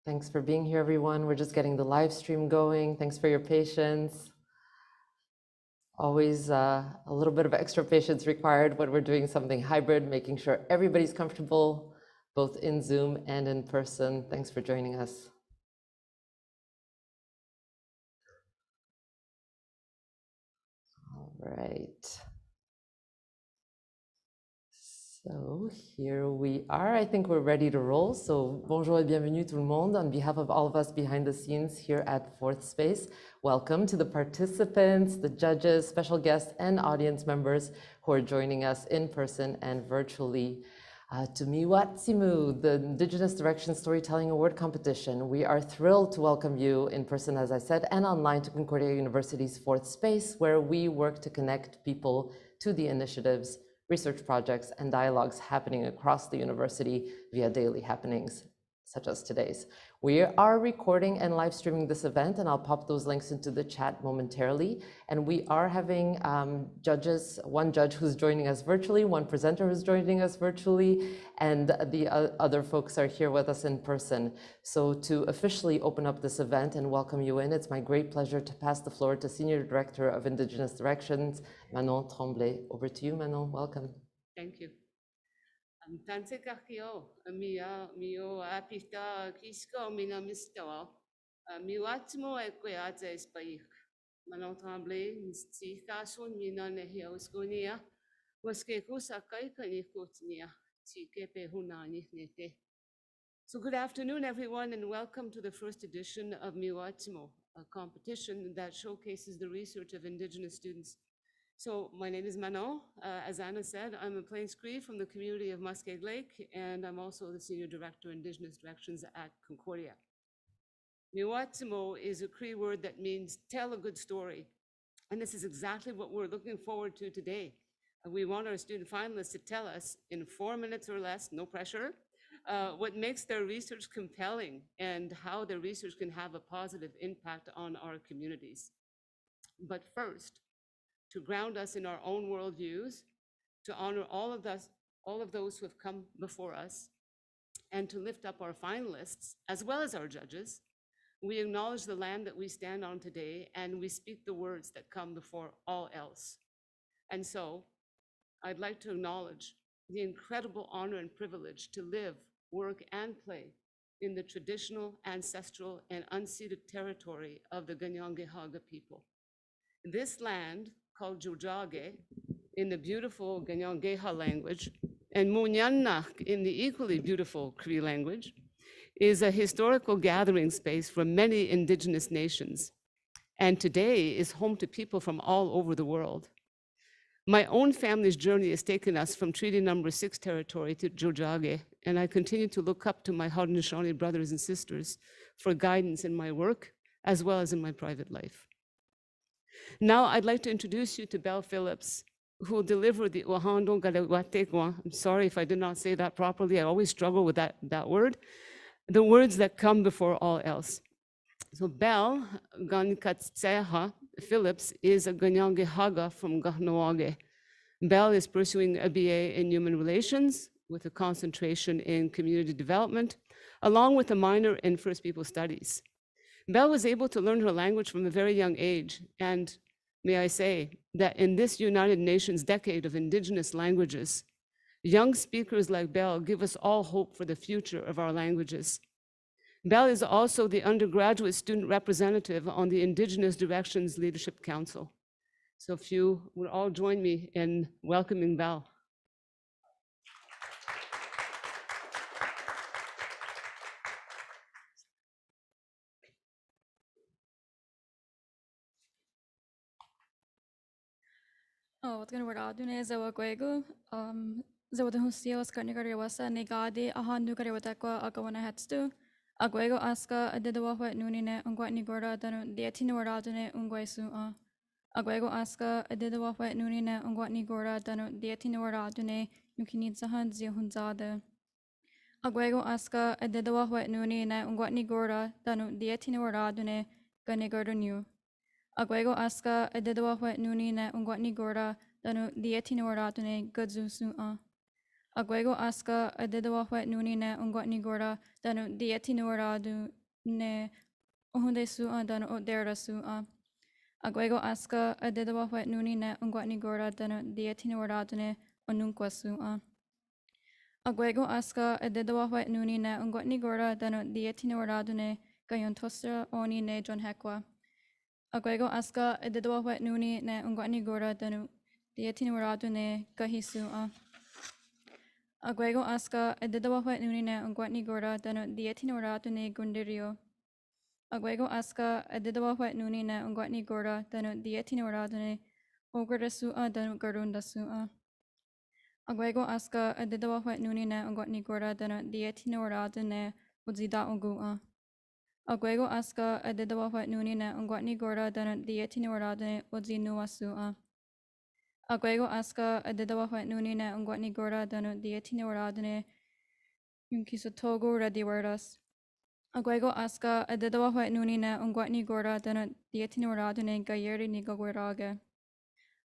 Thanks for being here, everyone. We're just getting the live stream going. Thanks for your patience. Always a little bit of extra patience required when we're doing something hybrid, making sure everybody's comfortable, both in Zoom and in person. Thanks for joining us. All right. So here we are. I think we're ready to roll. So bonjour et bienvenue tout le monde. On behalf of all of us behind the scenes here at Fourth Space, welcome to the participants, the judges, special guests, and audience members who are joining us in person and virtually to meey-WAH-tsee-moo, the Indigenous Directions Storytelling Award Competition. We are thrilled to welcome you in person, as I said, and online to Concordia University's Fourth Space, where we work to connect people to the initiatives, research projects, and dialogues happening across the university via daily happenings, such as today's. We are recording and live streaming this event, and I'll pop those links into the chat momentarily. And we are having judges, one judge who's joining us virtually, one presenter who's joining us virtually, and the other folks are here with us in person. So to officially open up this event and welcome you in, it's my great pleasure to pass the floor to Senior Director of Indigenous Directions, Manon Tremblay. Over to you, Manon. Welcome. Thank you. Tanse kakio, mio apista kisko mina mistawa, miywâcimo equeate spaik. Manon Tremblay, si Kashun mina nehioskunia, waske kusakai kanikutnia, tikepe hunani nete. So good afternoon, everyone, and welcome to the first edition of Miywâcimo, a competition that showcases the research of Indigenous students. So my name is Manon. As Anna said, I'm a Plains Cree from the community of Muskeg Lake, and I'm also the Senior Director of Indigenous Directions at Concordia. Miywâcimo is a Cree word that means tell a good story. And this is exactly what we're looking forward to today. We want our student finalists to tell us in 4 minutes or less, no pressure, what makes their research compelling and how their research can have a positive impact on our communities. But first, to ground us in our own worldviews, to honor all of those who have come before us, and to lift up our finalists, as well as our judges, we acknowledge the land that we stand on today, and we speak the words that come before all else. And so, I'd like to acknowledge the incredible honor and privilege to live, work, and play in the traditional, ancestral, and unceded territory of the Kanien'kehá:ka people. This land, called Tiohtià:ke in the beautiful Kanien'kehá:ka language, and Muun'yanak in the equally beautiful Cree language, is a historical gathering space for many indigenous nations, and today is home to people from all over the world. My own family's journey has taken us from Treaty Number 6 territory to Tiohtià:ke, and I continue to look up to my Haudenosaunee brothers and sisters for guidance in my work, as well as in my private life. Now I'd like to introduce you to Belle Phillips, who will deliver the Ohana Galewategwa. I'm sorry if I did not say that properly. I always struggle with that word. The words that come before all else. So Belle Gankatseha Phillips is a Kanien'kehá:ka from Kahnawake. Belle is pursuing a BA in Human Relations with a concentration in Community Development, along with a minor in First People Studies. Belle was able to learn her language from a very young age, and may I say that in this United Nations decade of Indigenous languages, young speakers like Belle give us all hope for the future of our languages. Belle is also the undergraduate student representative on the Indigenous Directions Leadership Council. So if you would all join me in welcoming Belle. What's Zawaguego, Zawadahusio, Skarnigarewasa, Negade, Ahandu Garewatakwa, Agawana Hatstu, Aguego Aska, Adedawahwet Nunine, Ungwatni Gorda, Diatino Radune, Ungwaisua, Aguego Aska, Adedawahwet Nunine, Ungwatni Gorda, Diatino Radune, Yukinitsahan Zihunzade. Aguego Aska, Adedawahwet Nunine, Ungwatni Gorda, Diatino Radune, Ganegordanu. Aguego Aska, Adedawahwet Nunine, Ungwatni Gorda, Diatino Radune, Gadzu Sua. Agwego aska adedawahwet nuni ne ungwat ni gora danu dieti nuaradu ne ohunde su'a danu odera su'a. Agwego aska adedawahwet nuni ne ungwat ni gora danu dieti nuaradu ne onunkwa su'a. Agwego aska adedawahwet nuni ne ungwat ni gora danu dieti nuaradu ne gayon tostra oni ne John Hekwa. Agwego aska adedawahwet nuni ne ungwat ni gora danu dieti nuaradu ne gahi su'a. Agwego aska adedawahwet nuni ne ungwat ni gora danu dieti nuaradu ne gundirio. Agwego aska adedawahwet nuni ne ungwat ni gora danu dieti nuaradu ne ogara su'a danu garunda su'a. Agwego aska adedawahwet nuni ne ungwat ni gora danu dieti nuaradu ne uzida ugu'a. Agwego aska adedawahwet nuni ne ungwat ni gora danu dieti nuaradu ne uzinua su'a. Agwego aska adedawahwet nuni ne ungwat ni gora danu dieti nuaradu ne yunkisotogo radiwardas. Agwego aska adedawahwet nuni ne ungwat ni gora danu dieti nuaradu ne gayeri ni gagwerage.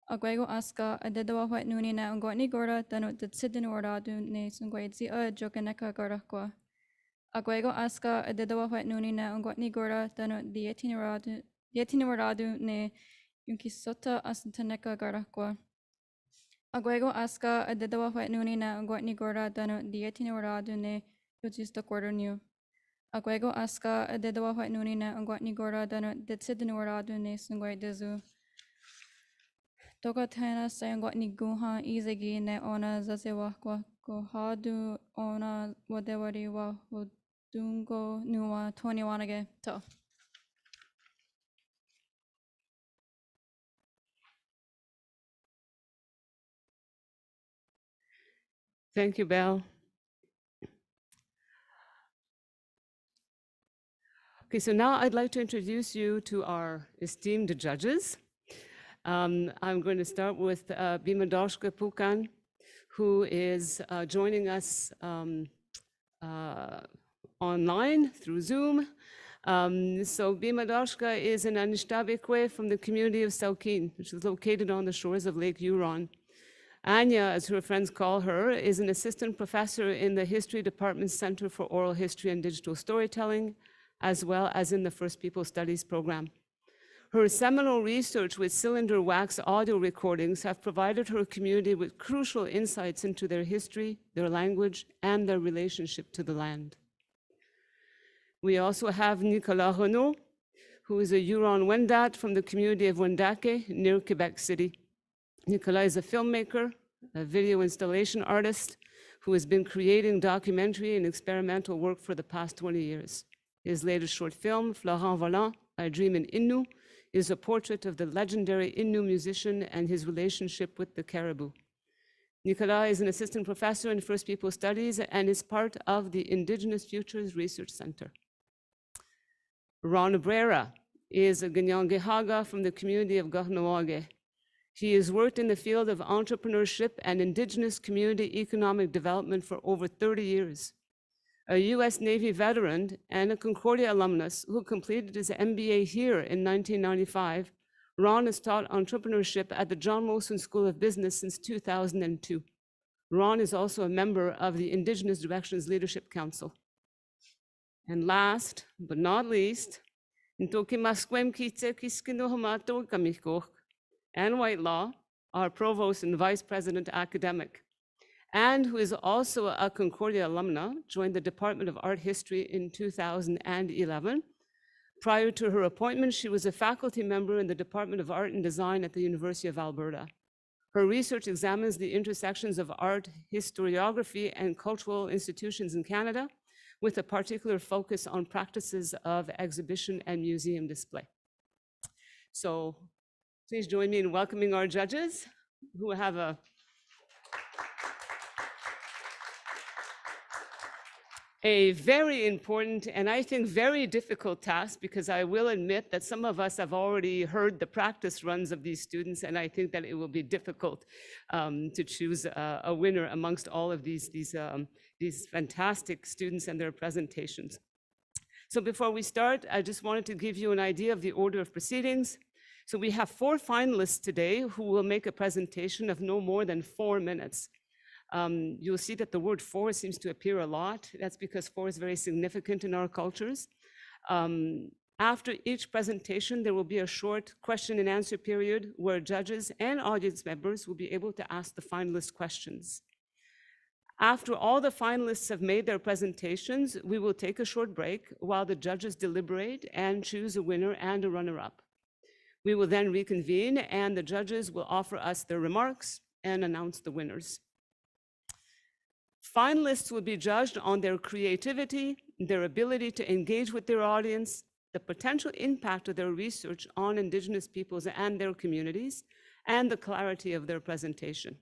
Agwego aska adedawahwet nuni ne ungwat ni gora danu ditsidin nuaradu ne sungwaidzi joganeka garakwa. Agwego aska adedawahwet nuni ne ungwat ni gora danu dieti nuaradu ne yunkisota asantaneka garakwa. Agwego aska adedawahwet nuni ne ungwat ni gora danu dieti nuaradu ne yujista quarternu. Agwego aska adedawahwet nuni ne ungwat ni gora danu ditsidin nuaradu ne sungwaidizu. Toka tena sa ungwat ni guha izegi ne ona zazewakwa gohadu ona wadewari wa hudungo nuwa toniwanage to. Thank you, Belle. Okay, so now I'd like to introduce you to our esteemed judges. I'm going to start with Bimadoshka Pukan, who is joining us online through Zoom. So Bimadoshka is an Anishtabekwe from the community of Saukin, which is located on the shores of Lake Huron. Anya, as her friends call her, is an assistant professor in the History Department's Center for Oral History and Digital Storytelling, as well as in the First People Studies program. Her seminal research with cylinder wax audio recordings have provided her community with crucial insights into their history, their language, and their relationship to the land. We also have Nicolas Renaud, who is a Huron-Wendat from the community of Wendake near Quebec City. Nicolas is a filmmaker, a video installation artist, who has been creating documentary and experimental work for the past 20 years. His latest short film, Florent Volant, I Dream in Innu, is a portrait of the legendary Innu musician and his relationship with the caribou. Nicolas is an assistant professor in First People Studies and is part of the Indigenous Futures Research Center. Ron Abrera is a Ganyangehaga from the community of Gahnoage. He has worked in the field of entrepreneurship and Indigenous community economic development for over 30 years. A US Navy veteran and a Concordia alumnus who completed his MBA here in 1995, Ron has taught entrepreneurship at the John Molson School of Business since 2002. Ron is also a member of the Indigenous Directions Leadership Council. And last but not least, and Whitelaw, our provost and vice president academic, and who is also a Concordia alumna, joined the Department of Art History in 2011. Prior to her appointment, she was a faculty member in the Department of Art and Design at the University of Alberta. Her research examines the intersections of art, historiography, and cultural institutions in Canada, with a particular focus on practices of exhibition and museum display. So please join me in welcoming our judges, who have a very important and I think very difficult task, because I will admit that some of us have already heard the practice runs of these students, and I think that it will be difficult to choose a winner amongst all of these fantastic students and their presentations. So before we start, I just wanted to give you an idea of the order of proceedings. So we have 4 finalists today who will make a presentation of no more than 4 minutes. You'll see that the word for seems to appear a lot. That's because for is very significant in our cultures. After each presentation, there will be a short question and answer period where judges and audience members will be able to ask the finalists questions. After all the finalists have made their presentations, we will take a short break while the judges deliberate and choose a winner and a runner-up. We will then reconvene and the judges will offer us their remarks and announce the winners. Finalists will be judged on their creativity, their ability to engage with their audience, the potential impact of their research on Indigenous peoples and their communities, and the clarity of their presentation.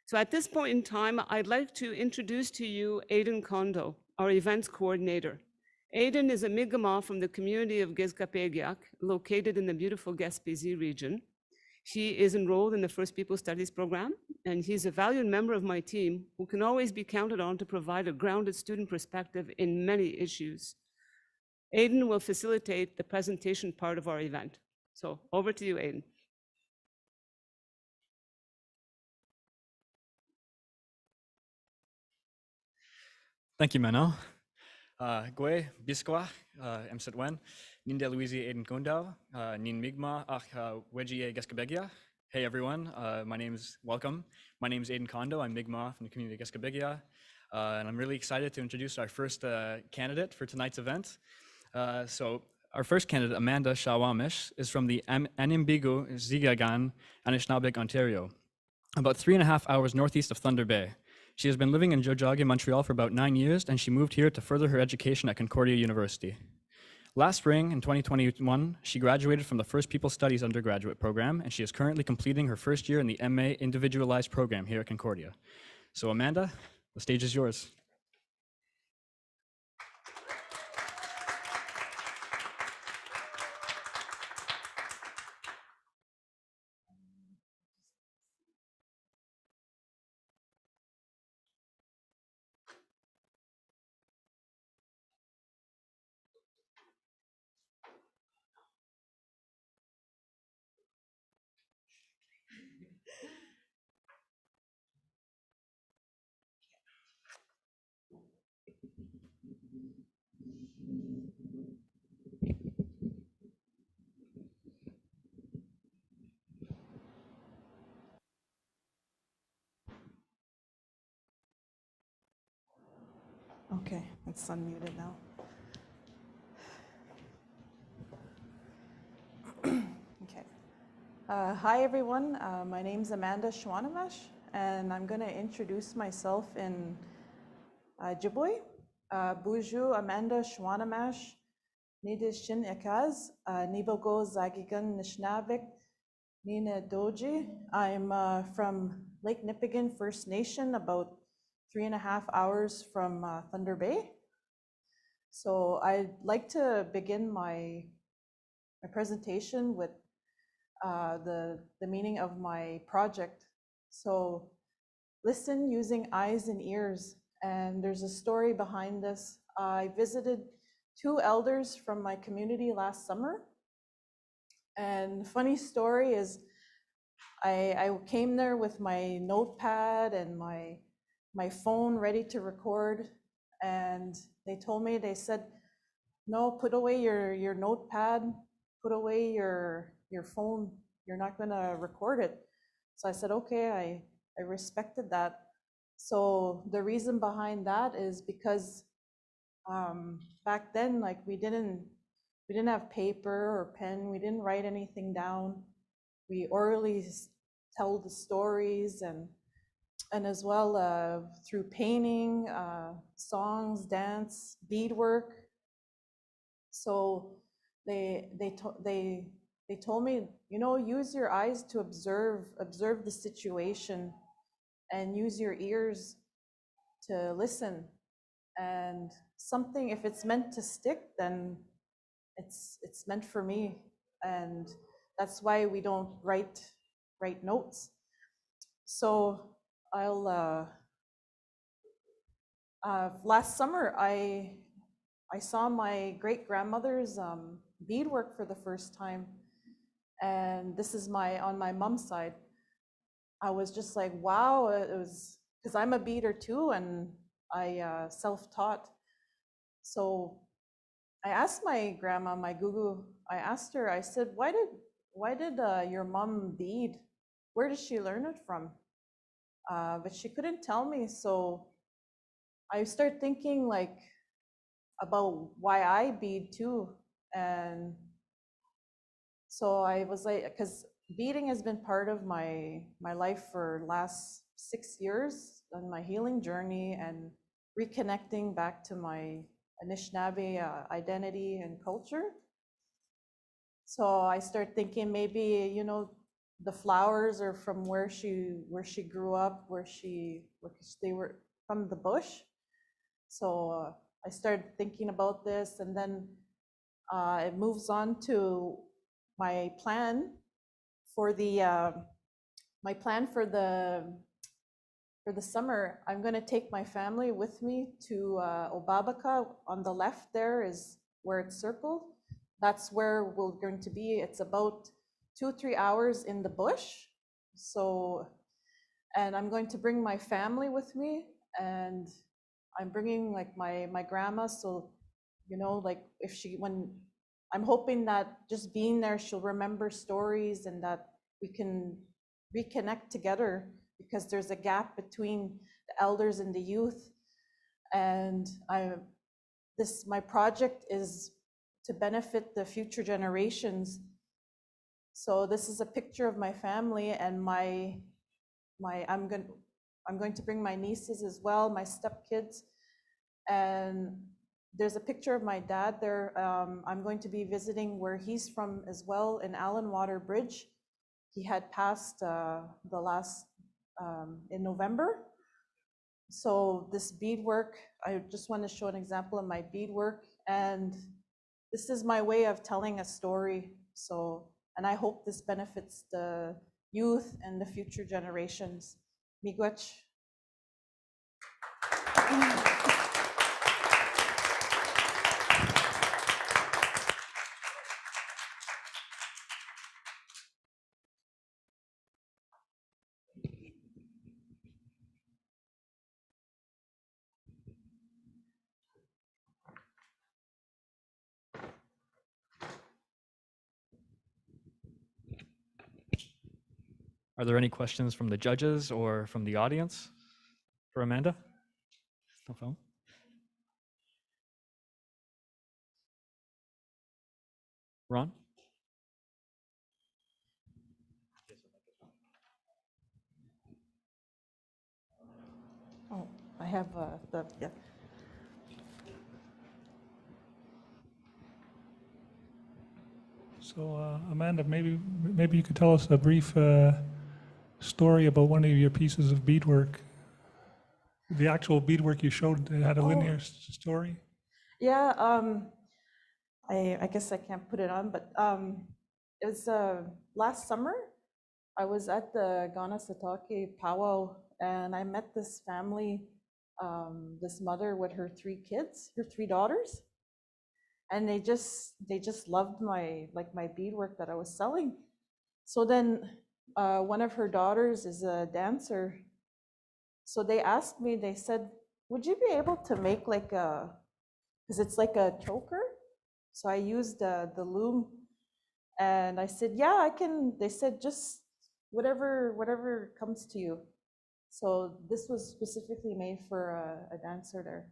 So at this point in time, I'd like to introduce to you Aiden Kondo, our events coordinator. Aiden is a meey-WAH-tsee-moo from the community of Gizkapegiak, located in the beautiful Gaspésie region. He is enrolled in the First People Studies program, and he's a valued member of my team who can always be counted on to provide a grounded student perspective in many issues. Aiden will facilitate the presentation part of our event. So over to you, Aiden. Thank you, Mano. Gwe, Biskwa, Msitwen, Ninde Louisi Aiden Kondo, Nin Migma, Wegie Geskabegia. Hey everyone, welcome. My name is Aiden Kondo. I'm meey-WAH-tsee-moo from the community of Geskabegia. And I'm really excited to introduce our first candidate for tonight's event. So our first candidate, Amanda Shawwamesh, is from the Animbigu Zigagan, Anishinaabe, Ontario, about 3.5 hours northeast of Thunder Bay. She has been living in Jojage, Montreal for about 9 years, and she moved here to further her education at Concordia University. Last spring, in 2021, she graduated from the First People Studies undergraduate program, and she is currently completing her first year in the MA Individualized program here at Concordia. So Amanda, the stage is yours. Okay, it's unmuted now. Okay. Hi, everyone. My name's Amanda Shawwamesh, and I'm going to introduce myself in Ojibwe. Buju Amanda Shawwamesh, Nidishin Ekaz, Nibogo Zagigan Nishnavik, Nina Doji. I'm from Lake Nipigon First Nation, about 3.5 hours from Thunder Bay. So I'd like to begin my presentation with the meaning of my project. So listen using eyes and ears, and there's a story behind this. I visited 2 elders from my community last summer, and funny story is I came there with my notepad and my phone ready to record, and they told me, they said, no, put away your notepad, put away your phone, you're not gonna record it. So I said, okay, I respected that. So the reason behind that is because back then, like we didn't have paper or pen, we didn't write anything down. We orally tell the stories, and as well through painting, songs, dance, beadwork. So they told me, you know, use your eyes to observe the situation, and use your ears to listen. And something, if it's meant to stick, then it's meant for me. And that's why we don't write notes. So I'll last summer I saw my great-grandmother's beadwork for the first time, and this is on my mom's side. I was just like, wow, it was because I'm a beater too, and I self-taught. So I asked my grandma, my gugu, I asked her, I said, why did your mom bead? Where did she learn it from? But she couldn't tell me. So I started thinking like about why I bead too. And so I was like, because beading has been part of my life for last 6 years on my healing journey and reconnecting back to my Anishinaabe identity and culture. So I started thinking maybe, you know, the flowers are from where she grew up, they were from the bush. So I started thinking about this, and then it moves on to my plan for the for the summer. I'm going to take my family with me to Obabaka. On the left there is where it's circled. That's where we're going to be. It's about 2-3 hours in the bush. So, and I'm going to bring my family with me, and I'm bringing like my grandma. So, you know, like when I'm hoping that just being there, she'll remember stories and that we can reconnect together, because there's a gap between the elders and the youth. And my project is to benefit the future generations. So this is a picture of my family, and I'm going to bring my nieces as well, my stepkids. And there's a picture of my dad there. I'm going to be visiting where he's from as well, in Allen Water Bridge. He had passed in November. So this beadwork, I just want to show an example of my beadwork, and this is my way of telling a story. So, and I hope this benefits the youth and the future generations. Miigwech. Are there any questions from the judges or from the audience for Amanda? No problem. Ron? Oh, I have yeah. So Amanda, maybe you could tell us a brief story about one of your pieces of beadwork. The actual beadwork you showed had a linear story. Yeah, I guess I can't put it on, but it was last summer. I was at the Ghana Satake powwow, and I met this family, this mother with her 3 kids, her 3 daughters, and they just loved my beadwork that I was selling. So then one of her daughters is a dancer. So they asked me, they said, would you be able to make like because it's like a choker? So I used the loom, and I said, yeah, I can. They said, just whatever comes to you. So this was specifically made for a dancer there.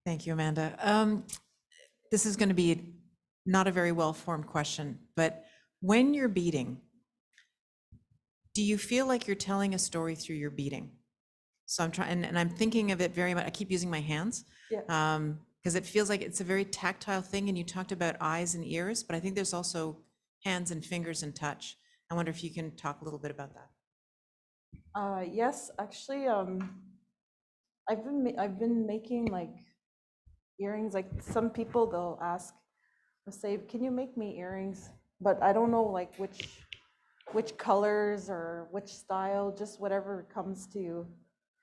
Thank you, Amanda. This is going to be not a very well-formed question, but when you're beading, do you feel like you're telling a story through your beading? So I'm trying, and I'm thinking of it very much, I keep using my hands, Yeah. because it feels like it's a very tactile thing, and you talked about eyes and ears, but I think there's also hands and fingers and touch. I wonder if you can talk a little bit about that. Yes, actually, I've been making like earrings. Like some people, they'll ask, they'll say, "Can you make me earrings?" But I don't know like which colors or which style, just whatever comes to you.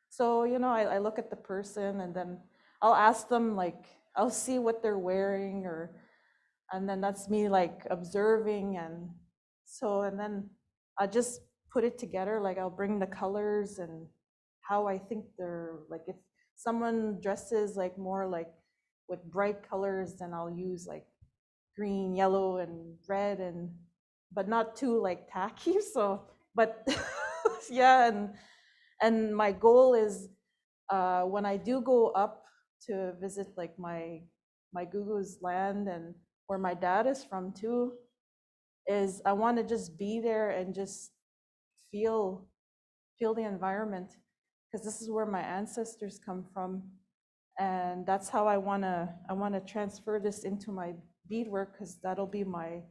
So, you know, I look at the person, and then I'll ask them like, I'll see what they're wearing, and then that's me like observing, and then I just put it together. Like I'll bring the colors and how I think they're like. If someone dresses like more like with bright colors, then I'll use like green, yellow, and red, but not too like tacky. So, but yeah, and my goal is when I do go up to visit like my Gugu's land and where my dad is from too, is I want to just be there and just feel the environment, because this is where my ancestors come from, and that's how I want to transfer this into my beadwork, because that'll be my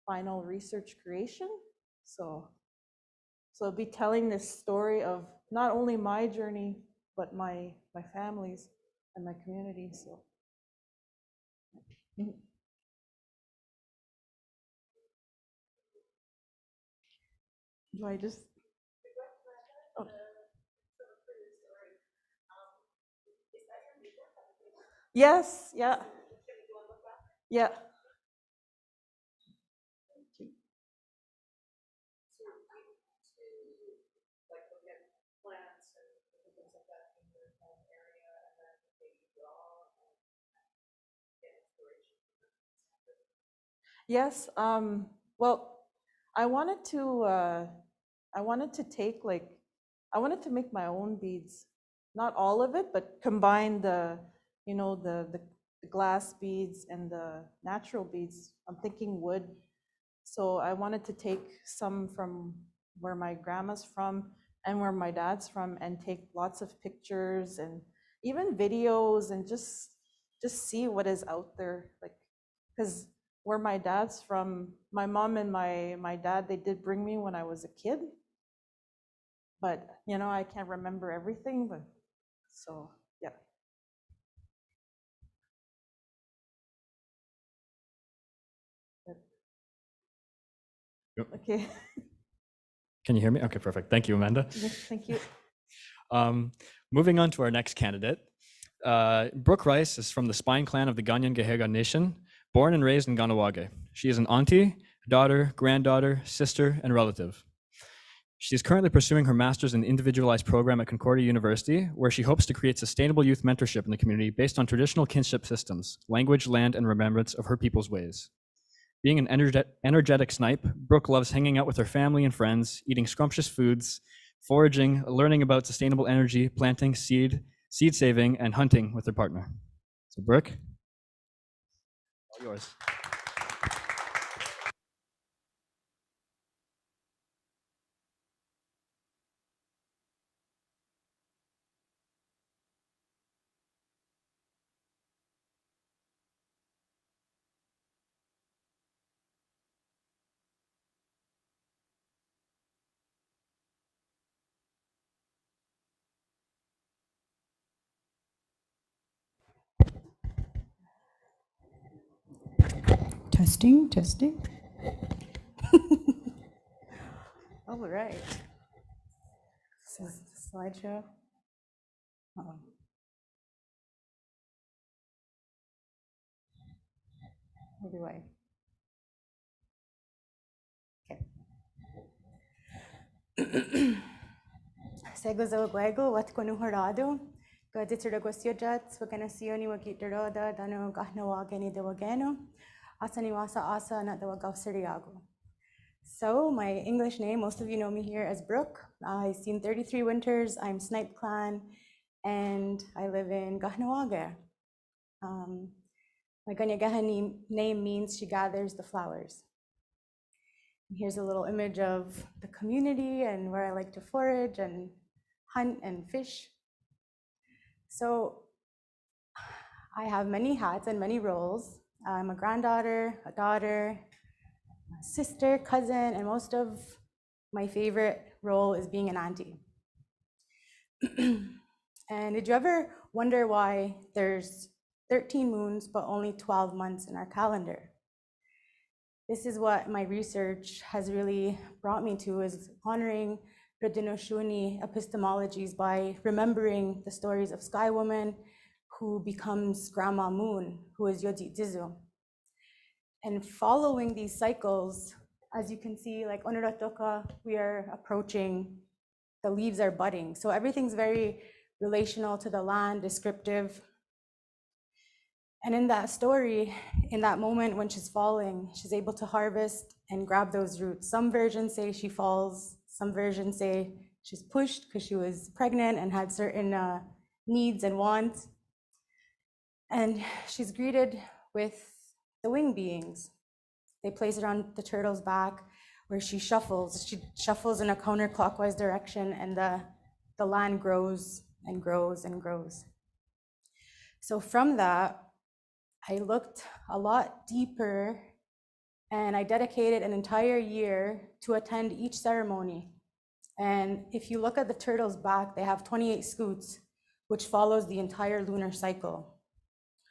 final research creation. So I'll be telling this story of not only my journey, but my family's and my community. So do I just? Oh. Yes, yeah. Yeah. Yes, well, I wanted to take like, I wanted to make my own beads, not all of it, but combine the glass beads and the natural beads. I'm thinking wood. So I wanted to take some from where my grandma's from and where my dad's from, and take lots of pictures and even videos, and just see what is out there. Like, because where my dad's from, my mom and my dad, they did bring me when I was a kid, but I can't remember everything. But so yeah. Yep. Okay. Can you hear me? Okay, perfect. Thank you, Amanda. Yes, thank you. Moving on to our next candidate. Brooke Rice is from the Spine clan of the Ganyan Gahega Nation, born and raised in Ganawage. She is an auntie, daughter, granddaughter, sister, and relative. She is currently pursuing her master's in individualized program at Concordia University, where she hopes to create sustainable youth mentorship in the community based on traditional kinship systems, language, land, and remembrance of her people's ways. Being an energetic snipe, Brooke loves hanging out with her family and friends, eating scrumptious foods, foraging, learning about sustainable energy, planting, seed saving, and hunting with her partner. So Brooke, all yours. Testing. All right. This is the slideshow. Where do I? Okay. Seguzo guego, what conuhorado, Gaditiragosyajat, Waganasioni Wagitarada, Dano Gahnawagani de Wagano, Asaniwasa Asa, not the Wagausiriago. So, my English name, most of you know me here as Brooke. I've seen 33 winters, I'm Snipe Clan, and I live in Gahnawaga. My Ganyagaha name means she gathers the flowers. And here's a little image of the community and where I like to forage and hunt and fish. So I have many hats and many roles. I'm a granddaughter, a daughter, a sister, cousin, and most of my favorite role is being an auntie. And did you ever wonder why there's 13 moons but only 12 months in our calendar? This is what my research has really brought me to, is honoring Radinoshuni epistemologies by remembering the stories of sky women who becomes Grandma Moon, who is Yoji Dizu. And following these cycles, as you can see, like Onuratoka, we are approaching, the leaves are budding. So everything's very relational to the land, descriptive. And in that story, in that moment when she's falling, she's able to harvest and grab those roots. Some versions say she falls, some versions say she's pushed because she was pregnant and had certain needs and wants. And she's greeted with the wing beings. They place it on the turtle's back where she shuffles. She shuffles in a counterclockwise direction, and the land grows and grows and grows. So from that, I looked a lot deeper, and I dedicated an entire year to attend each ceremony. And if you look at the turtle's back, they have 28 scoots, which follows the entire lunar cycle,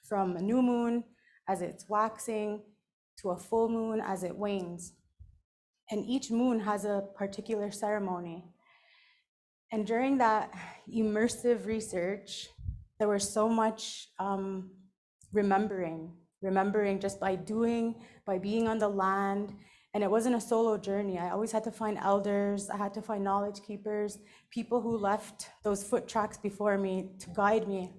from a new moon as it's waxing to a full moon as it wanes. And each moon has a particular ceremony. And during that immersive research, there was so much remembering just by doing, by being on the land. And it wasn't a solo journey. I always had to find elders. I had to find knowledge keepers, people who left those foot tracks before me to guide me.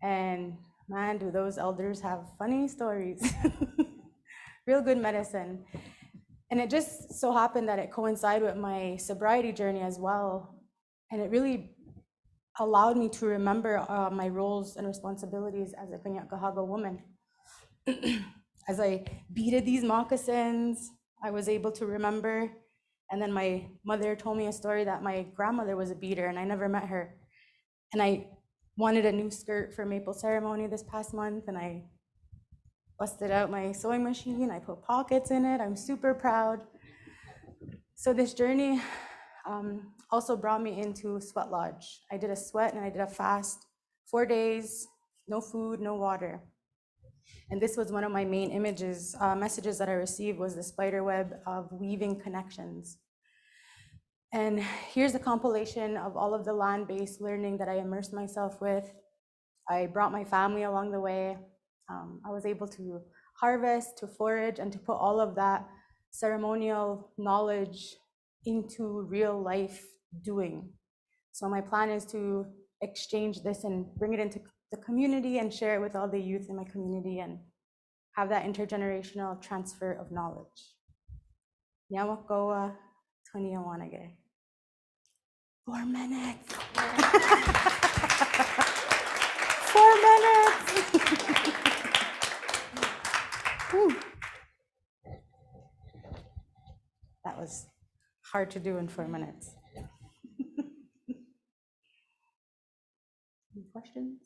And man, do those elders have funny stories. Real good medicine. And it just so happened that it coincided with my sobriety journey as well. And it really allowed me to remember my roles and responsibilities as a Kanyakahaga woman. As I beaded these moccasins, I was able to remember. And then my mother told me a story that my grandmother was a beader and I never met her. And I wanted a new skirt for maple ceremony this past month, and I busted out my sewing machine. I put pockets in it. I'm super proud. So this journey also brought me into Sweat Lodge. I did a sweat and I did a fast, 4 days, no food, no water. And this was one of my main messages that I received was the spider web of weaving connections. And here's a compilation of all of the land-based learning that I immersed myself with. I brought my family along the way. I was able to harvest, to forage, and to put all of that ceremonial knowledge into real life doing. So my plan is to exchange this and bring it into the community and share it with all the youth in my community and have that intergenerational transfer of knowledge. Yamakoa Toniawanage. 4 minutes. 4 minutes. That was hard to do in 4 minutes. Any questions?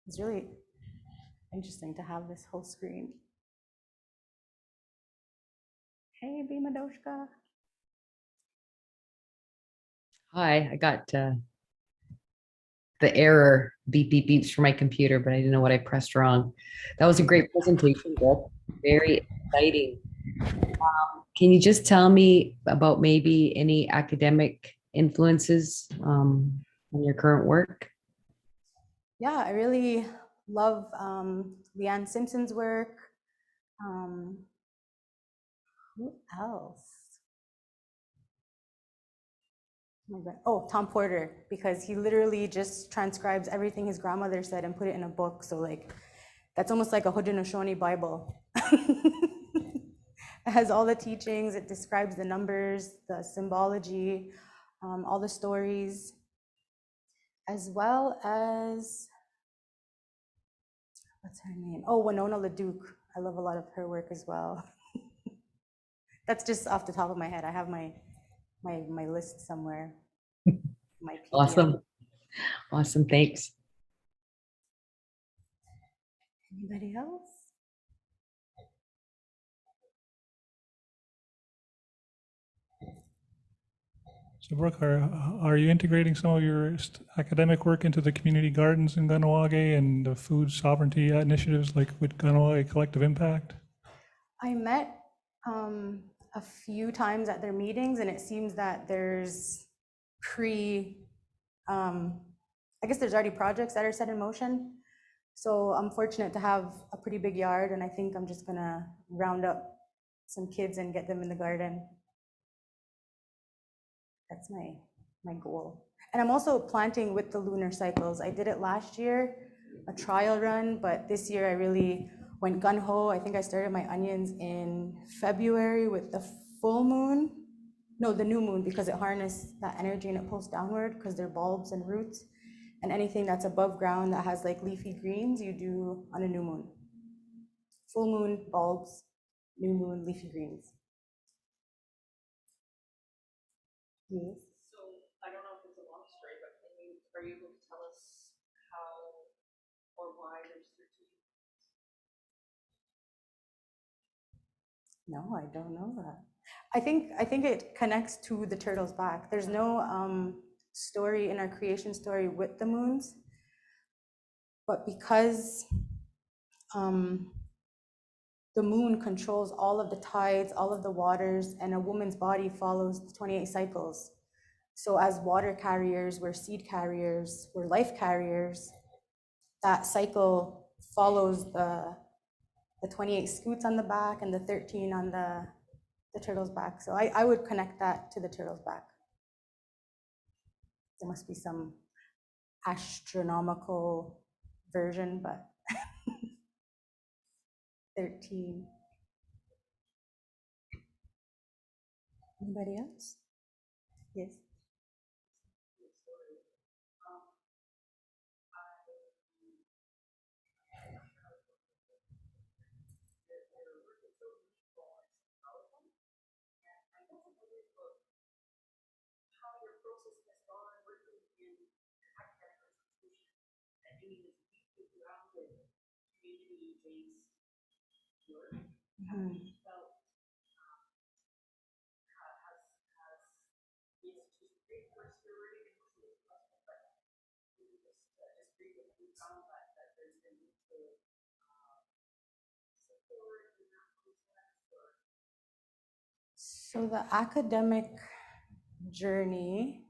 It's really interesting to have this whole screen. Hey, Bimadoshka. Hi, I got the error beep beep beeps for my computer, but I didn't know what I pressed wrong. That was a great presentation, Brooke. Very exciting. Can you just tell me about maybe any academic influences on your current work? Yeah, I really love Leanne Simpson's work. Who else? Oh, my God. Oh, Tom Porter, because he literally just transcribes everything his grandmother said and put it in a book. So like, that's almost like a Haudenosaunee Bible. It has all the teachings, it describes the numbers, the symbology, all the stories, as well as, what's her name? Oh, Winona LaDuke. I love a lot of her work as well. That's just off the top of my head. I have my list somewhere. My PDF. Awesome. Awesome. Thanks. Anybody else? So Brooke, are you integrating some of your academic work into the community gardens in Kahnawake and the food sovereignty initiatives like with Kahnawake Collective Impact? I met a few times at their meetings, and it seems that there's Cree I guess there's already projects that are set in motion. So I'm fortunate to have a pretty big yard, and I think I'm just gonna round up some kids and get them in the garden. That's my goal. And I'm also planting with the lunar cycles. I did it last year, a trial run, but this year I really went gung-ho. I think I started my onions in February with the full moon. No, the new moon, because it harnessed that energy and it pulls downward because they're bulbs and roots. And anything that's above ground that has like leafy greens, you do on a new moon. Full moon, bulbs, new moon, leafy greens. Yes. So I don't know if it's a long story, but are you able to tell us how or why there's 13? No, I don't know that. I think it connects to the turtle's back. There's no story in our creation story with the moons, but because the moon controls all of the tides, all of the waters, and a woman's body follows the 28 cycles. So as water carriers, we're seed carriers, we're life carriers. That cycle follows the 28 scoots on the back and the 13 on the turtle's back. So I would connect that to the turtle's back. There must be some astronomical version, but 13. Anybody else? Yes. So the academic journey,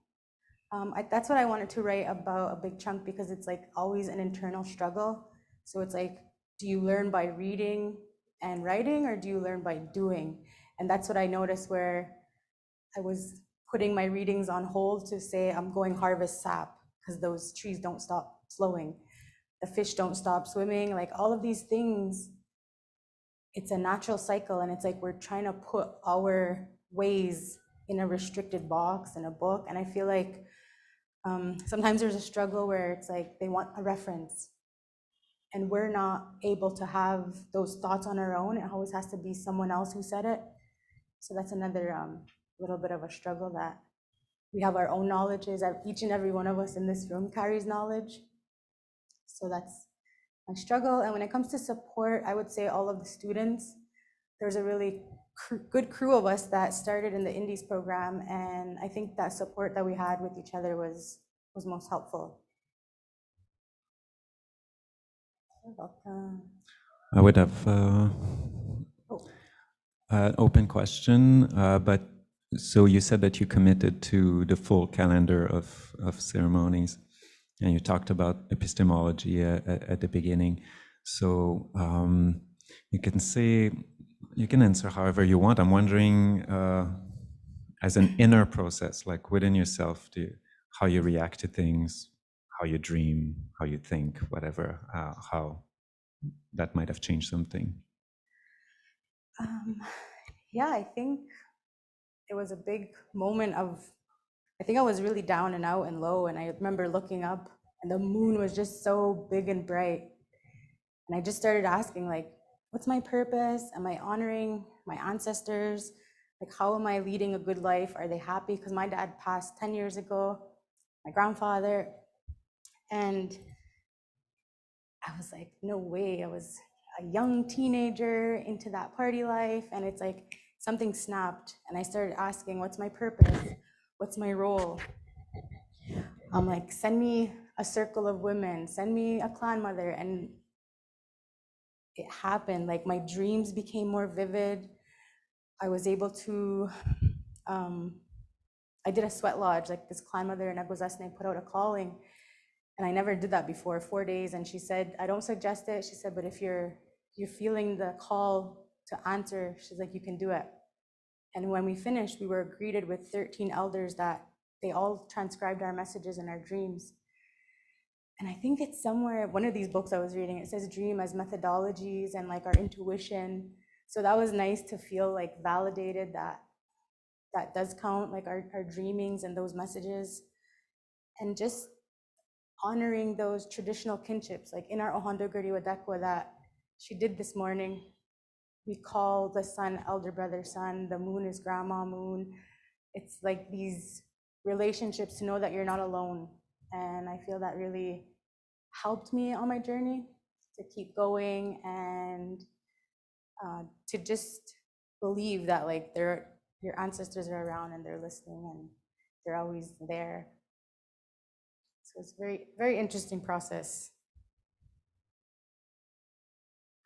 that's what I wanted to write about a big chunk, because it's like always an internal struggle. So it's like, do you learn by reading and writing, or do you learn by doing? And that's what I noticed, where I was putting my readings on hold to say I'm going harvest sap because those trees don't stop flowing. The fish don't stop swimming, like all of these things. It's a natural cycle, and it's like we're trying to put our ways in a restricted box in a book. And I feel like sometimes there's a struggle where it's like they want a reference, and we're not able to have those thoughts on our own. It always has to be someone else who said it. So that's another little bit of a struggle, that we have our own knowledges. Each and every one of us in this room carries knowledge. So that's my struggle. And when it comes to support, I would say all of the students, there's a really good crew of us that started in the Indies program. And I think that support that we had with each other was most helpful. You're welcome. I would have an open question, but so you said that you committed to the full calendar of ceremonies, and you talked about epistemology at the beginning. So you can answer however you want. I'm wondering, as an inner process, like within yourself, how you react to things, how you dream, how you think, whatever, how that might have changed something. Yeah, I think it was a big moment of, I think I was really down and out and low, and I remember looking up and the moon was just so big and bright. And I just started asking, like, what's my purpose? Am I honoring my ancestors? Like, how am I leading a good life? Are they happy? Because my dad passed 10 years ago, my grandfather. And I was like, no way. I was a young teenager into that party life. And it's like something snapped. And I started asking, what's my purpose? What's my role? I'm like, send me a circle of women, send me a clan mother. And it happened. Like, my dreams became more vivid. I was able to I did a sweat lodge, like this clan mother in Agozasne put out a calling, and I never did that before, 4 days. And she said, I don't suggest it. She said, but if you're feeling the call to answer, she's like, you can do it. And when we finished, we were greeted with 13 elders that they all transcribed our messages and our dreams. And I think it's somewhere, one of these books I was reading, it says dream as methodologies and like our intuition. So that was nice to feel like validated that that does count, like our dreamings and those messages. And just honoring those traditional kinships, like in our Ohando Guri Wadekwa that she did this morning. We call the sun elder brother sun, the moon is grandma moon. It's like these relationships to know that you're not alone. And I feel that really helped me on my journey to keep going and to just believe that like your ancestors are around and they're listening and they're always there. So it's very, very interesting process.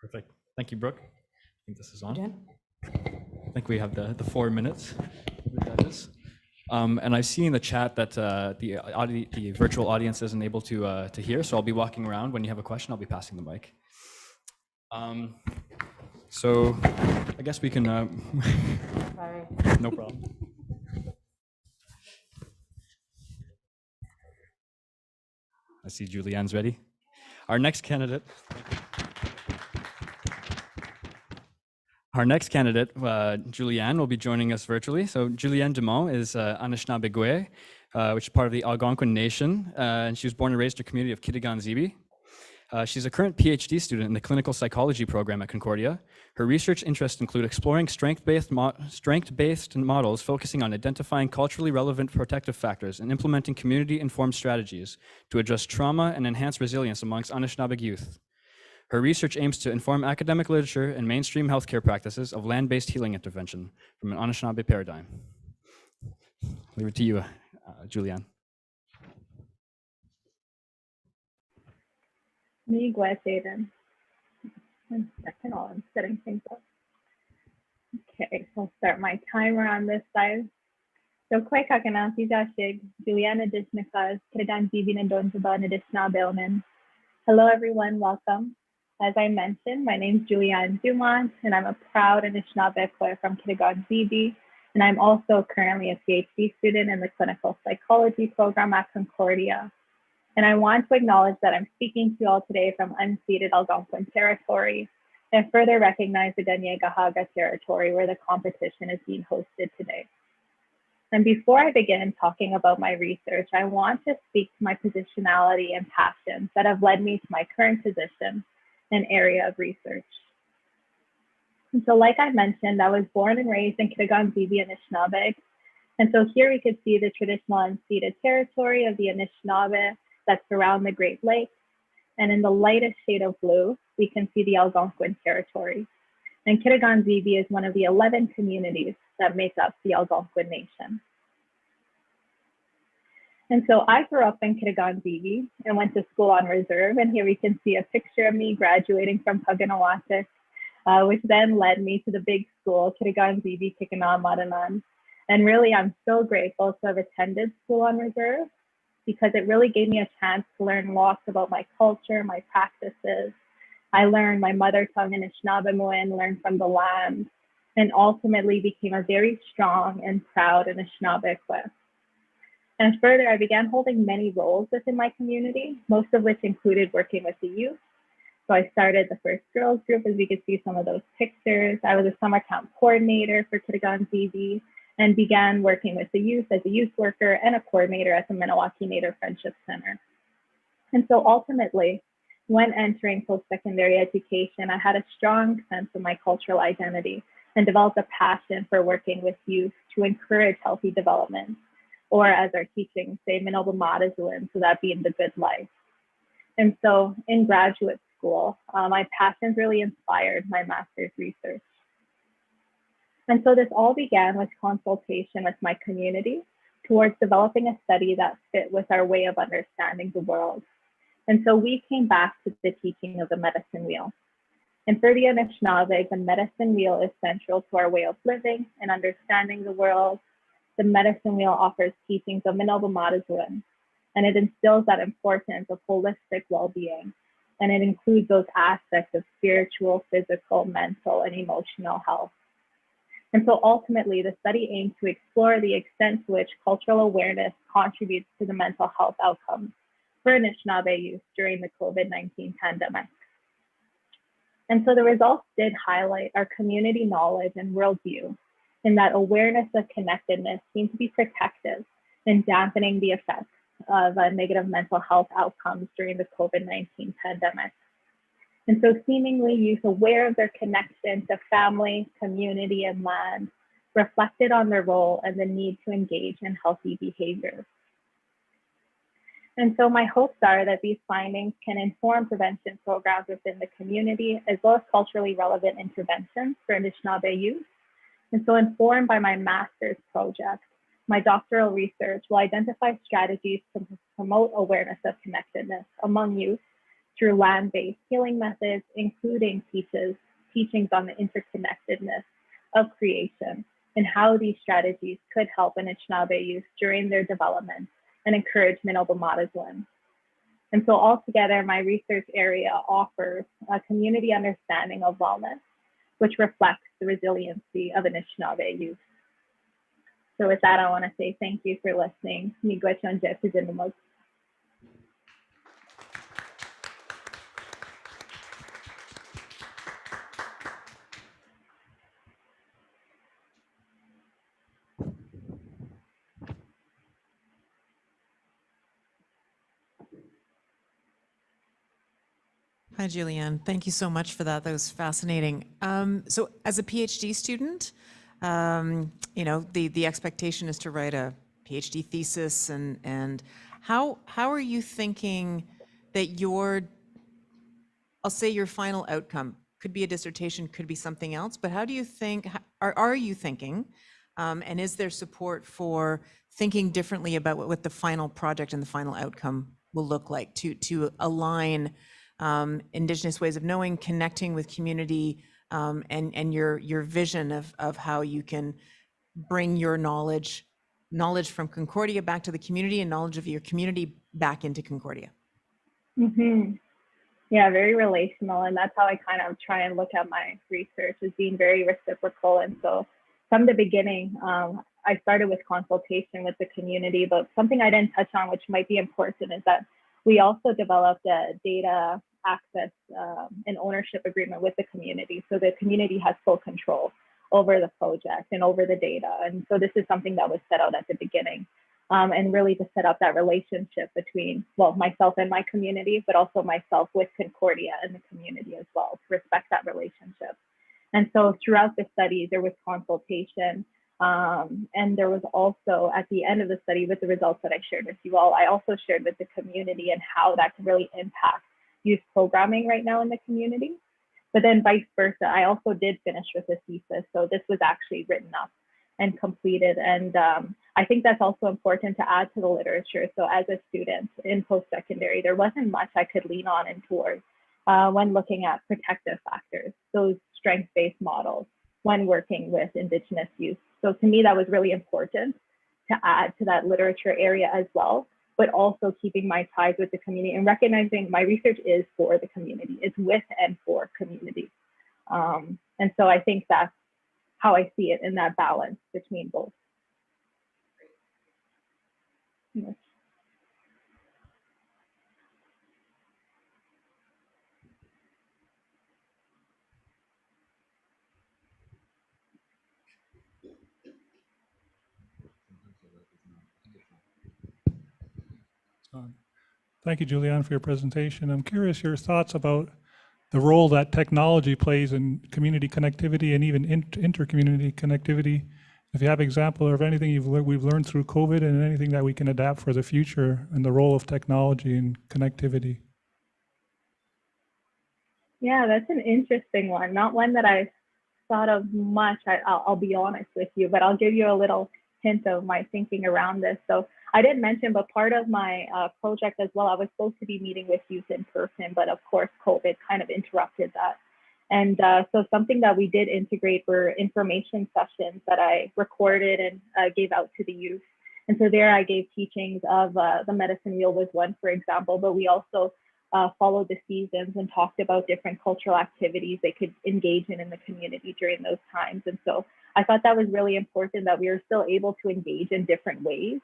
Perfect. Thank you, Brooke. I think this is on. Done? I think we have the 4 minutes. And I see in the chat that the virtual audience isn't able to hear, so I'll be walking around. When you have a question, I'll be passing the mic. So I guess we can. Sorry. No problem. I see Julian's ready. Our next candidate. Our next candidate, Julian, will be joining us virtually. So Julian Dumont is Anishinaabe, which is part of the Algonquin Nation, and she was born and raised in a community of Kitigan-Zibi. She's a current PhD student in the clinical psychology program at Concordia. Her research interests include exploring strength-based models focusing on identifying culturally relevant protective factors and implementing community-informed strategies to address trauma and enhance resilience amongst Anishinaabe youth. Her research aims to inform academic literature and mainstream healthcare practices of land-based healing intervention from an Anishinaabe paradigm. Leave it to you, Julian. Miywâcimo, Aiden. 1 second while I'm setting things up. Okay, so I'll start my timer on this side. So quick kakanansi jashig, Julian Adishnikas, Kirigan Zibi and Donjaba Adishna Belman. Hello everyone, welcome. As I mentioned, my name is Julian Dumont, and I'm a proud Anishinaabe from Kitigan-Zibi, and I'm also currently a PhD student in the clinical psychology program at Concordia. And I want to acknowledge that I'm speaking to you all today from unceded Algonquin territory, and further recognize the Danye-Gahaga territory where the competition is being hosted today. And before I begin talking about my research, I want to speak to my positionality and passions that have led me to my current position and area of research. And so like I mentioned, I was born and raised in Kitigan-Zibi, Anishinaabe. And so here we could see the traditional unceded territory of the Anishinaabe that surround the Great Lakes. And in the lightest shade of blue, we can see the Algonquin territory. And Kitigan-Zibi is one of the 11 communities that make up the Algonquin Nation. And so I grew up in Kitigan-Zibi and went to school on reserve. And here we can see a picture of me graduating from Paganawatik, which then led me to the big school, Kitigan-Zibi Kikanan Madanan. And really, I'm so grateful to have attended school on reserve because it really gave me a chance to learn lots about my culture, my practices. I learned my mother tongue Anishinaabe, learned from the land, and ultimately became a very strong and proud Anishinaabe. And further, I began holding many roles within my community, most of which included working with the youth. So I started the first girls group, as we could see some of those pictures. I was a summer camp coordinator for Kitigan-Zibi and began working with the youth as a youth worker and a coordinator at the Maniwaki Native Friendship Center. And so ultimately, when entering post-secondary education, I had a strong sense of my cultural identity and developed a passion for working with youth to encourage healthy development, or as our teachings say, meey-WAH-tsee-moo, so that being the good life. And so in graduate school, my passions really inspired my master's research. And so this all began with consultation with my community towards developing a study that fit with our way of understanding the world. And so we came back to the teaching of the medicine wheel. And for the Anishinaabe, the medicine wheel is central to our way of living and understanding the world. the medicine wheel offers teachings of meey-WAH-tsee-moo, and it instills that importance of holistic well-being. And it includes those aspects of spiritual, physical, mental, and emotional health. And so ultimately, the study aims to explore the extent to which cultural awareness contributes to the mental health outcomes for Anishinaabe youth during the COVID-19 pandemic. And so the results did highlight our community knowledge and worldview in that awareness of connectedness seemed to be protective in dampening the effects of negative mental health outcomes during the COVID-19 pandemic. And so seemingly youth aware of their connection to family, community, and land reflected on their role and the need to engage in healthy behaviors. And so my hopes are that these findings can inform prevention programs within the community, as well as culturally relevant interventions for Anishinaabe youth. And so informed by my master's project, my doctoral research will identify strategies to promote awareness of connectedness among youth through land-based healing methods, including teachings on the interconnectedness of creation and how these strategies could help Anishinaabe youth during their development and encourage meey-WAH-tsee-moo. And so altogether, my research area offers a community understanding of wellness, which reflects the resiliency of Anishinaabe youth. So with that, I want to say thank you for listening. Miigwechonje. Hi, Julian. Thank you so much for that. That was fascinating. So as a PhD student, you know, the expectation is to write a PhD thesis, and how are you thinking that I'll say your final outcome could be a dissertation, could be something else, but how do you think, are you thinking, and is there support for thinking differently about what the final project and the final outcome will look like to align Indigenous ways of knowing, connecting with community, and your vision of how you can bring your knowledge from Concordia back to the community and knowledge of your community back into Concordia? Mm-hmm. Yeah, very relational. And that's how I kind of try and look at my research, as being very reciprocal. And so from the beginning, I started with consultation with the community, but something I didn't touch on, which might be important, is that we also developed a data access and ownership agreement with the community. So the community has full control over the project and over the data. And so this is something that was set out at the beginning, and really to set up that relationship between, well, myself and my community, but also myself with Concordia and the community as well, to respect that relationship. And so throughout the study, there was consultation. And there was also, at the end of the study, with the results that I shared with you all, I also shared with the community and how that can really impact youth programming right now in the community. But then vice versa, I also did finish with a thesis. So this was actually written up and completed. And I think that's also important to add to the literature. So as a student in post-secondary, there wasn't much I could lean on and towards when looking at protective factors, those strength-based models when working with Indigenous youth. So to me, that was really important to add to that literature area as well, but also keeping my ties with the community and recognizing my research is for the community, it's with and for community. And so I think that's how I see it, in that balance between both. Yes. Thank you, Julian, for your presentation. I'm curious your thoughts about the role that technology plays in community connectivity and even inter-community connectivity. If you have example of anything we've learned through COVID and anything that we can adapt for the future, and the role of technology and connectivity. Yeah, that's an interesting one. Not one that I've thought of much, I'll be honest with you, but I'll give you a little hint of my thinking around this. So I didn't mention, but part of my project as well, I was supposed to be meeting with youth in person, but of course, COVID kind of interrupted that. And so something that we did integrate were information sessions that I recorded and gave out to the youth. And so there I gave teachings of the medicine wheel was one, for example, but we also followed the seasons and talked about different cultural activities they could engage in the community during those times. And so I thought that was really important that we were still able to engage in different ways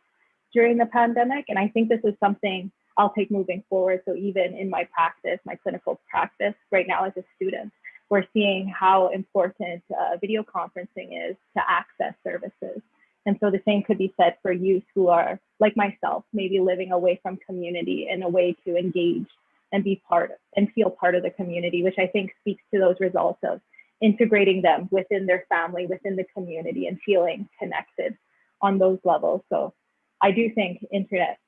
during the pandemic. And I think this is something I'll take moving forward. So even in my practice, my clinical practice right now as a student, we're seeing how important video conferencing is to access services. And so the same could be said for youth who are, like myself, maybe living away from community in a way to engage and be part of, and feel part of the community, which I think speaks to those results of integrating them within their family, within the community, and feeling connected on those levels. So I do think internet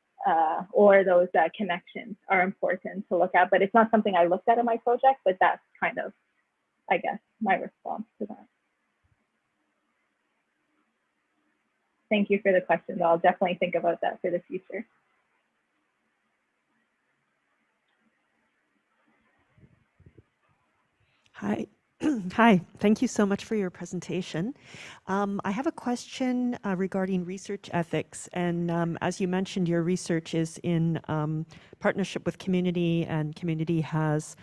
or those connections are important to look at, but it's not something I looked at in my project, but that's kind of, I guess, my response to that. Thank you for the question. I'll definitely think about that for the future. Hi. Hi, thank you so much for your presentation. I have a question regarding research ethics. And as you mentioned, your research is in partnership with community, and community has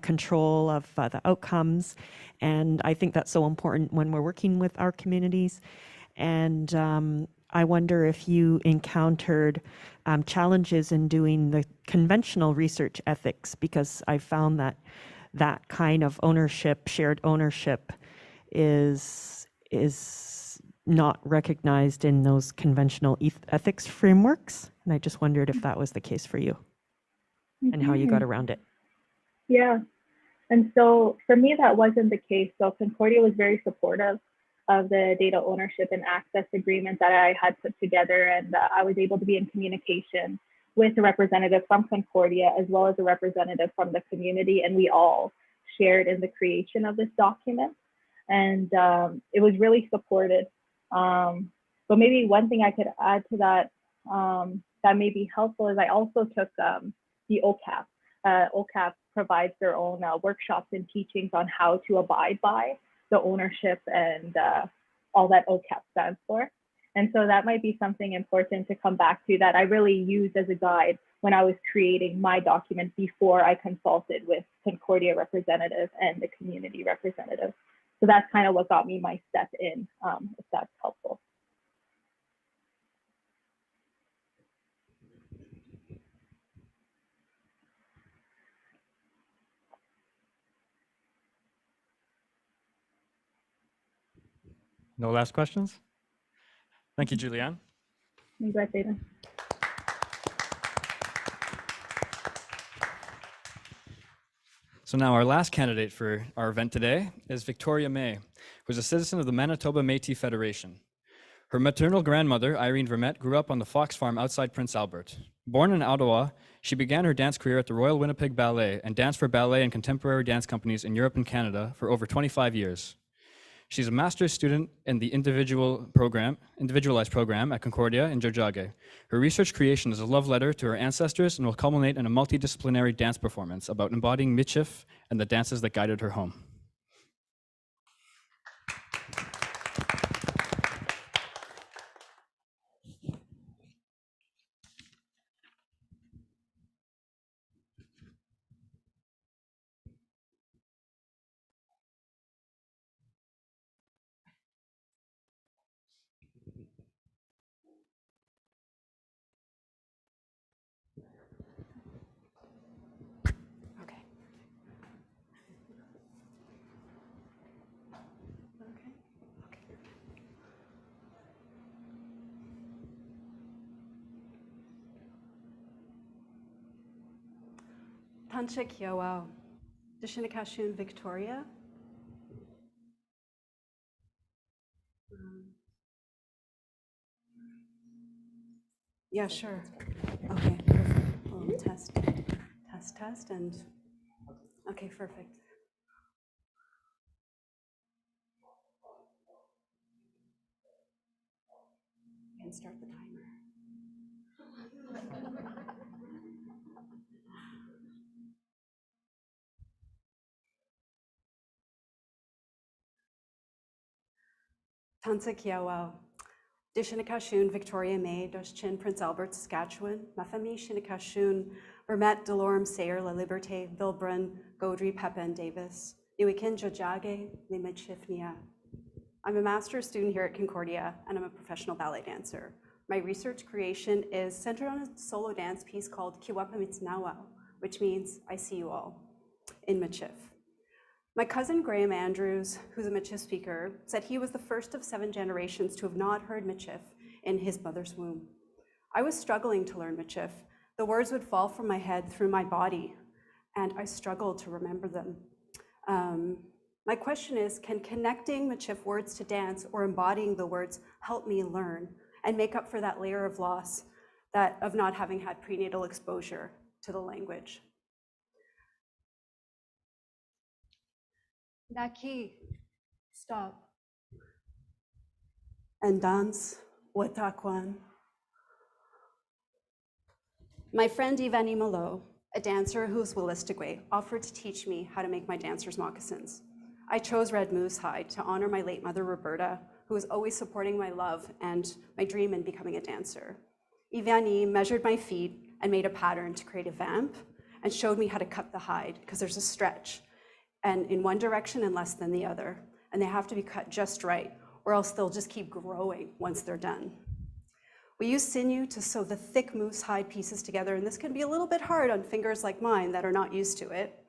control of the outcomes. And I think that's so important when we're working with our communities. And I wonder if you encountered challenges in doing the conventional research ethics, because I found that that kind of ownership, shared ownership, is not recognized in those conventional ethics frameworks. And I just wondered if that was the case for you and how you got around it. Yeah, and so for me, that wasn't the case. So Concordia was very supportive of the data ownership and access agreement that I had put together, and I was able to be in communication with a representative from Concordia as well as a representative from the community, and we all shared in the creation of this document. And it was really supported. But maybe one thing I could add to that that may be helpful is I also took the OCAP. OCAP provides their own workshops and teachings on how to abide by the ownership and all that OCAP stands for. And so that might be something important to come back to that I really used as a guide when I was creating my document before I consulted with Concordia representative and the community representative. So that's kind of what got me my step in, if that's helpful. No last questions? Thank you, Julian. I'm glad, Aiden. So now our last candidate for our event today is Victoria May, who is a citizen of the Manitoba Métis Federation. Her maternal grandmother, Irene Vermette, grew up on the Fox Farm outside Prince Albert. Born in Ottawa, she began her dance career at the Royal Winnipeg Ballet and danced for ballet and contemporary dance companies in Europe and Canada for over 25 years. She's a master's student in the individualized program at Concordia in Jojage. Her research creation is a love letter to her ancestors and will culminate in a multidisciplinary dance performance about embodying Michif and the dances that guided her home. Tanchik Yoao, Kashun Victoria. Yeah, sure. Okay, perfect. Test, and okay, perfect. You can start the timer. Tansa Kiawao. Dishinakashun, Victoria May, Doschin, Prince Albert, Saskatchewan, Mafami, Shinakashun, Vermet, Delorme, Sayer, La Liberté, Vilbrun, Gaudry, Pepin, Davis, Iwikin, Jajage, Limachifnia. I'm a master's student here at Concordia, and I'm a professional ballet dancer. My research creation is centered on a solo dance piece called Kiwapamitsnawa, which means I see you all, in Michif. My cousin Graham Andrews, who's a Michif speaker, said he was the first of 7 generations to have not heard Michif in his mother's womb. I was struggling to learn Michif. The words would fall from my head through my body, and I struggled to remember them. My question is, can connecting Michif words to dance or embodying the words help me learn and make up for that layer of loss of not having had prenatal exposure to the language? Naki, stop. And dance, watakwan. My friend Ivani Malo, a dancer who's Wolastoqey, offered to teach me how to make my dancer's moccasins. I chose red moose hide to honor my late mother, Roberta, who was always supporting my love and my dream in becoming a dancer. Ivani measured my feet and made a pattern to create a vamp and showed me how to cut the hide, because there's a stretch, and in one direction and less than the other, and they have to be cut just right, or else they'll just keep growing once they're done. We use sinew to sew the thick moose hide pieces together, and this can be a little bit hard on fingers like mine that are not used to it.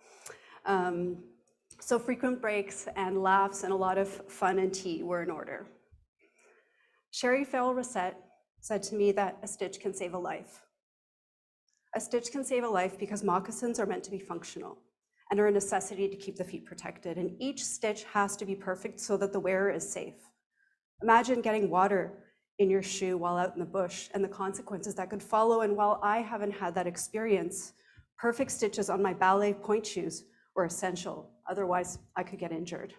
So frequent breaks and laughs and a lot of fun and tea were in order. Sherry Farrell-Rossett said to me that a stitch can save a life. A stitch can save a life because moccasins are meant to be functional and are a necessity to keep the feet protected, and each stitch has to be perfect so that the wearer is safe. Imagine getting water in your shoe while out in the bush and the consequences that could follow, and while I haven't had that experience, perfect stitches on my ballet point shoes were essential, otherwise I could get injured.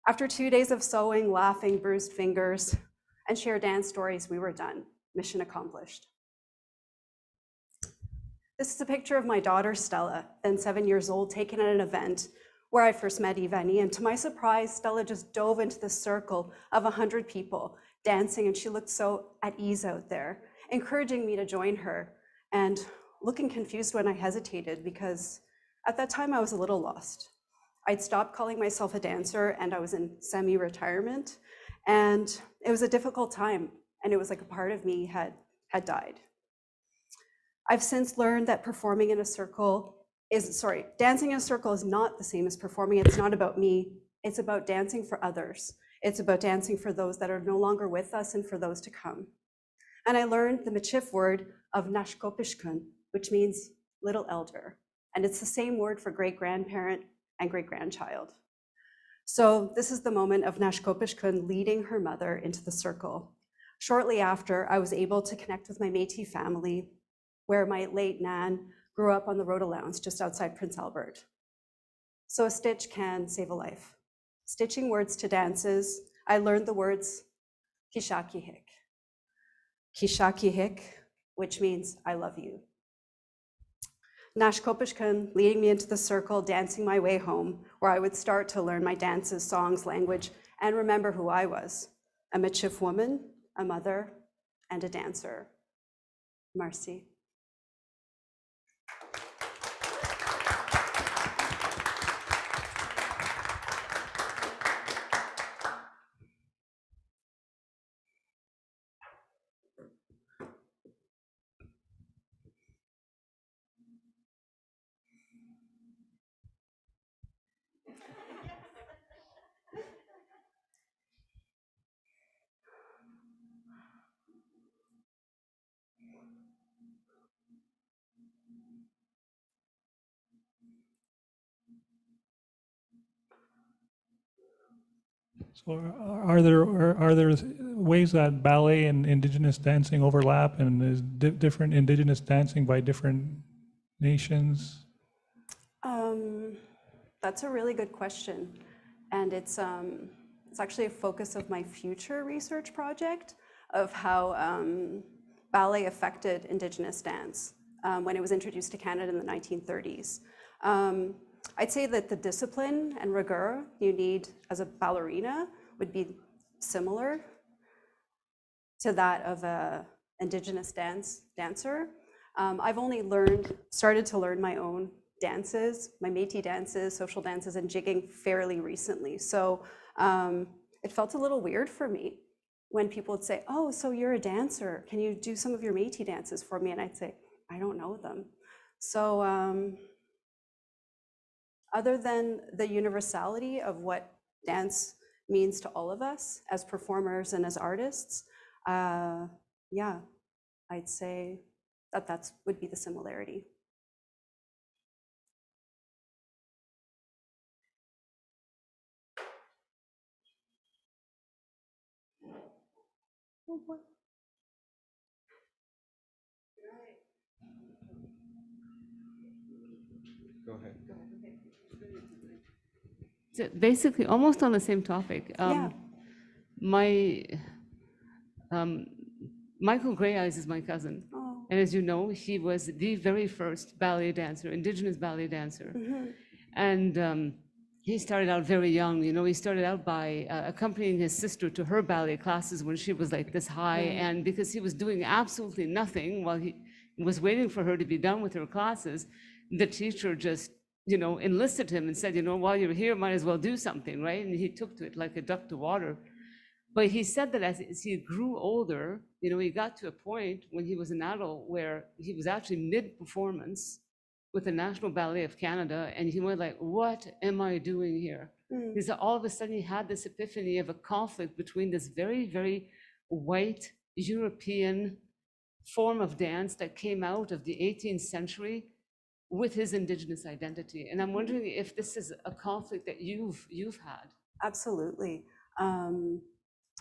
After 2 days of sewing, laughing, bruised fingers, and shared dance stories, we were done. Mission accomplished. This is a picture of my daughter, Stella, then 7 years old, taken at an event where I first met Ivani, and to my surprise, Stella just dove into the circle of 100 people dancing, and she looked so at ease out there, encouraging me to join her, and looking confused when I hesitated, because at that time I was a little lost. I'd stopped calling myself a dancer, and I was in semi-retirement, and it was a difficult time, and it was like a part of me had died. I've since learned that dancing in a circle is not the same as performing. It's not about me. It's about dancing for others. It's about dancing for those that are no longer with us and for those to come. And I learned the Michif word of nashkopishkun, which means little elder. And it's the same word for great-grandparent and great-grandchild. So this is the moment of nashkopishkun leading her mother into the circle. Shortly after, I was able to connect with my Métis family, where my late Nan grew up on the road allowance just outside Prince Albert. So a stitch can save a life. Stitching words to dances, I learned the words kishakihik. Kishakihik, which means I love you. Nashkopishkun leading me into the circle, dancing my way home, where I would start to learn my dances, songs, language, and remember who I was, a Michif woman, a mother, and a dancer. Merci. So are there ways that ballet and indigenous dancing overlap, and is different indigenous dancing by different nations? That's a really good question, and it's actually a focus of my future research project of how ballet affected indigenous dance when it was introduced to Canada in the 1930s. I'd say that the discipline and rigor you need as a ballerina would be similar to that of a Indigenous dancer. I've only started to learn my own dances, my Métis dances, social dances, and jigging fairly recently. So it felt a little weird for me when people would say, oh, so you're a dancer. Can you do some of your Métis dances for me? And I'd say, I don't know them. So other than the universality of what dance means to all of us as performers and as artists, yeah, I'd say that would be the similarity. Go ahead. So basically, almost on the same topic. Michael Grey Eyes is my cousin. Oh. And as you know, he was the very first ballet dancer, Indigenous ballet dancer. Mm-hmm. And he started out very young. You know, he started out by accompanying his sister to her ballet classes when she was like this high. Right. And because he was doing absolutely nothing while he was waiting for her to be done with her classes, the teacher just, you know, enlisted him and said, you know, while you're here, might as well do something, right? And he took to it like a duck to water. But he said that as he grew older, you know, he got to a point when he was an adult where he was actually mid-performance with the National Ballet of Canada, and he went like, what am I doing here? Mm. He said all of a sudden he had this epiphany of a conflict between this very, very white European form of dance that came out of the 18th century with his Indigenous identity. And I'm wondering if this is a conflict that you've had. Absolutely.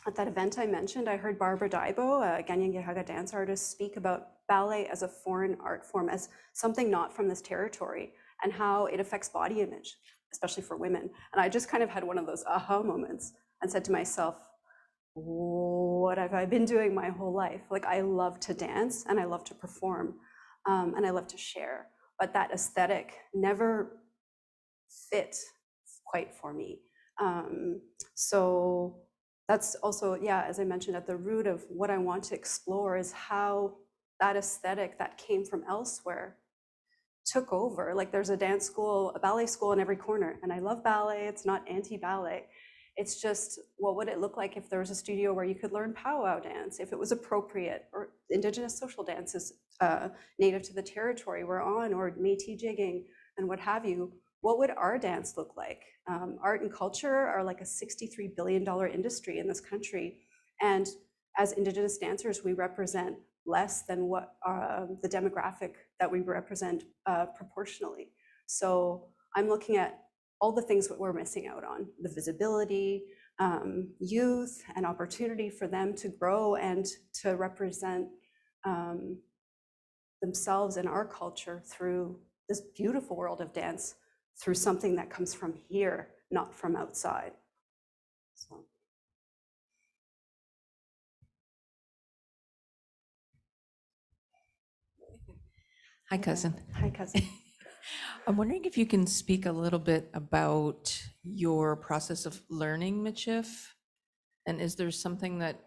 At that event I mentioned, I heard Barbara Daibo, a Ganyangihaga dance artist, speak about ballet as a foreign art form, as something not from this territory, and how it affects body image, especially for women. And I just kind of had one of those aha moments and said to myself, what have I been doing my whole life? Like, I love to dance and I love to perform and I love to share, but that aesthetic never fit quite for me. So that's also, yeah, as I mentioned, at the root of what I want to explore is how that aesthetic that came from elsewhere took over. Like, there's a dance school, a ballet school in every corner, and I love ballet. It's not anti-ballet. It's just, what would it look like if there was a studio where you could learn powwow dance, if it was appropriate, or Indigenous social dances native to the territory we're on, or Métis jigging and what have you. What would our dance look like? Art and culture are like a $63 billion industry in this country. And as Indigenous dancers, we represent less than what the demographic that we represent proportionally. So I'm looking at all the things that we're missing out on, the visibility, youth, and opportunity for them to grow and to represent themselves and our culture through this beautiful world of dance, through something that comes from here, not from outside. So. Hi, cousin. Hi, cousin. I'm wondering if you can speak a little bit about your process of learning Michif, and is there something that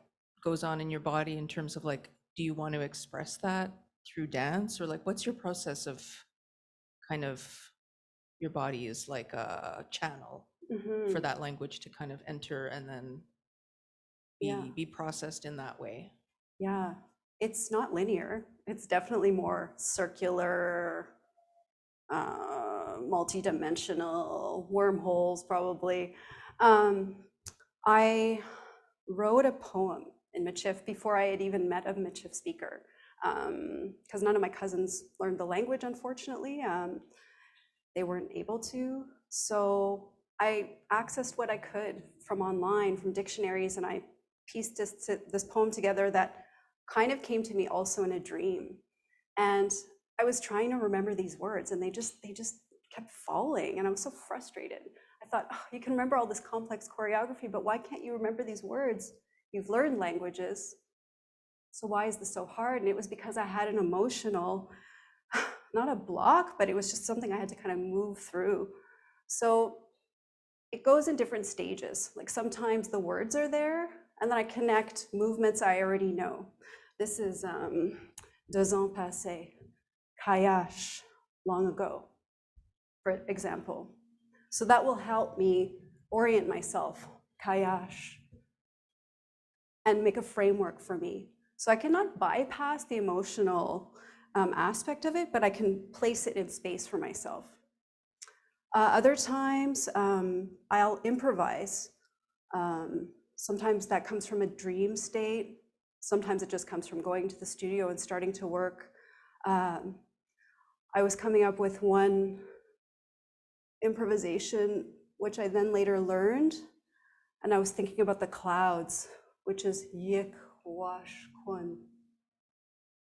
goes on in your body in terms of, like, do you want to express that through dance, or like, what's your process of kind of your body is like a channel for that language to kind of enter and then be processed in that way? Yeah, it's not linear. It's definitely more circular, multi-dimensional, wormholes probably. I wrote a poem in Michif before I had even met a Michif speaker, because none of my cousins learned the language, unfortunately. They weren't able to. So I accessed what I could from online, from dictionaries, and I pieced this poem together that kind of came to me also in a dream. And I was trying to remember these words, and they just kept falling, and I was so frustrated. I thought, oh, you can remember all this complex choreography, but why can't you remember these words? You've learned languages, so why is this so hard? And it was because I had an emotional, not a block, but it was just something I had to kind of move through. So it goes in different stages. Like, sometimes the words are there, And then I connect movements I already know. This is 2 ans passés, Kayash, long ago, for example. So that will help me orient myself, Kayash, and make a framework for me. So I cannot bypass the emotional aspect of it, but I can place it in space for myself. Other times, I'll improvise. Sometimes that comes from a dream state. Sometimes it just comes from going to the studio and starting to work. I was coming up with one improvisation, which I then later learned, and I was thinking about the clouds, which is yik, wash, kun.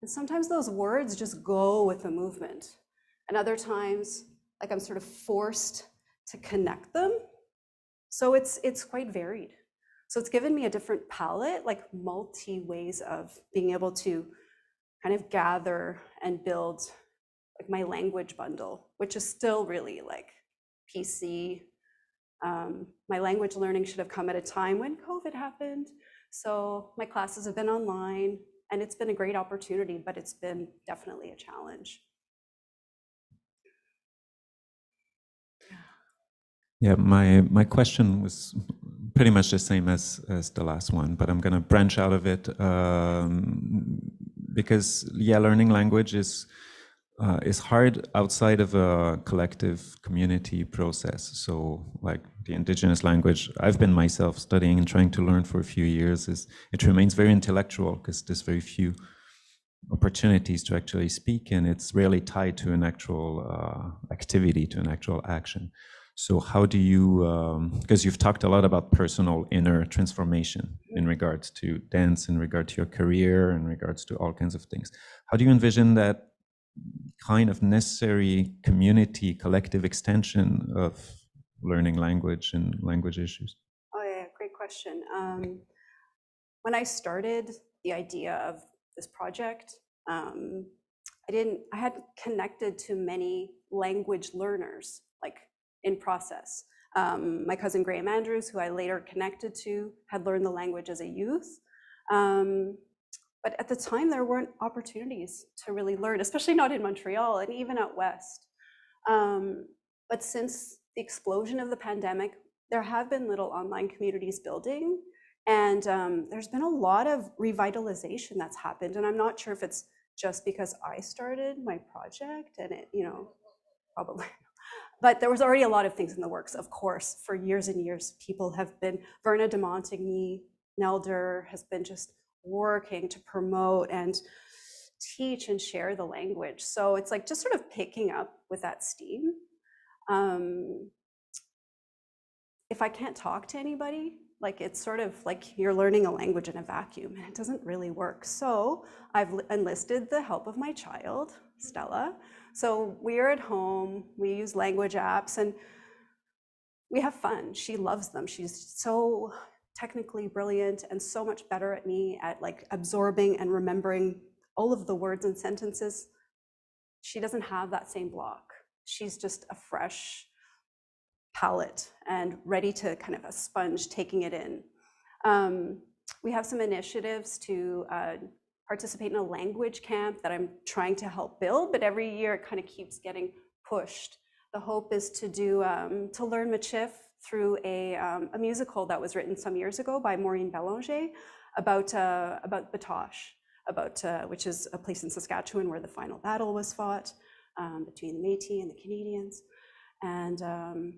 And sometimes those words just go with the movement. And other times, like I'm sort of forced to connect them. So it's quite varied. So it's given me a different palette, like multi ways of being able to kind of gather and build like my language bundle, which is still really like PC. My language learning should have come at a time when COVID happened. So my classes have been online and it's been a great opportunity, but it's been definitely a challenge. Yeah, my question was pretty much the same as the last one, but I'm going to branch out of it because, yeah, learning language is hard outside of a collective community process. So like the indigenous language, I've been myself studying and trying to learn for a few years, it remains very intellectual because there's very few opportunities to actually speak, and it's rarely tied to an actual activity, to an actual action. So how do you, because you've talked a lot about personal inner transformation in regards to dance, in regard to your career, in regards to all kinds of things. How do you envision that kind of necessary community, collective extension of learning language and language issues? Oh yeah, great question. When I started the idea of this project, I had connected to many language learners, like in process. My cousin Graham Andrews, who I later connected to, had learned the language as a youth. But at the time, there weren't opportunities to really learn, especially not in Montreal and even out west. But since the explosion of the pandemic, there have been little online communities building, and there's been a lot of revitalization that's happened. And I'm not sure if it's just because I started my project and it, probably. But there was already a lot of things in the works, of course. For years and years, people have been, Verna de Montigny, Nelder has been just working to promote and teach and share the language. So it's like just sort of picking up with that steam. If I can't talk to anybody, like it's sort of like you're learning a language in a vacuum and it doesn't really work. So I've enlisted the help of my child, Stella. So we're at home, we use language apps and we have fun. She loves them. She's so technically brilliant and so much better at me at like absorbing and remembering all of the words and sentences. She doesn't have that same block. She's just a fresh palette and ready to kind of a sponge taking it in. We have some initiatives to participate in a language camp that I'm trying to help build, but every year it kind of keeps getting pushed. The hope is to do to learn Michif through a musical that was written some years ago by Maureen Belanger about Batoche, which is a place in Saskatchewan where the final battle was fought between the Métis and the Canadians. And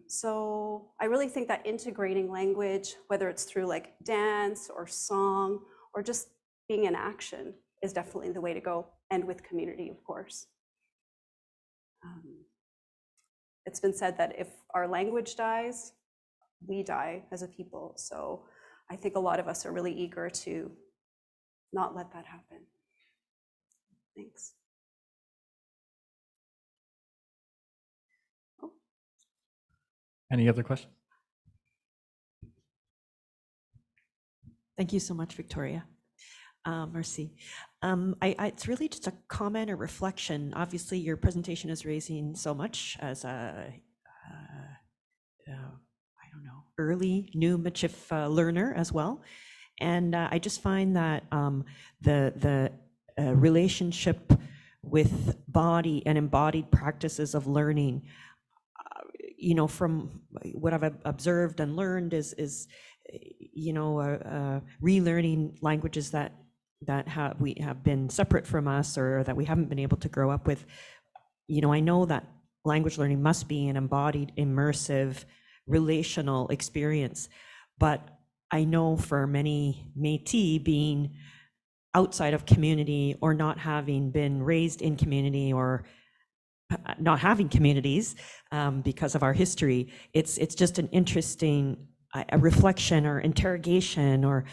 so I really think that integrating language, whether it's through like dance or song or just being in action, is definitely the way to go, and with community, of course. It's been said that if our language dies, we die as a people. So I think a lot of us are really eager to not let that happen. Thanks. Oh. Any other questions? Thank you so much, Victoria. Merci. It's really just a comment or reflection. Obviously, your presentation is raising so much as a, I don't know, early new Michif learner as well. And I just find that the relationship with body and embodied practices of learning, from what I've observed and learned is relearning languages that we have been separate from us or that we haven't been able to grow up with. I know that language learning must be an embodied, immersive, relational experience, but I know for many Métis, being outside of community or not having been raised in community or not having communities because of our history, it's just an interesting a reflection or interrogation or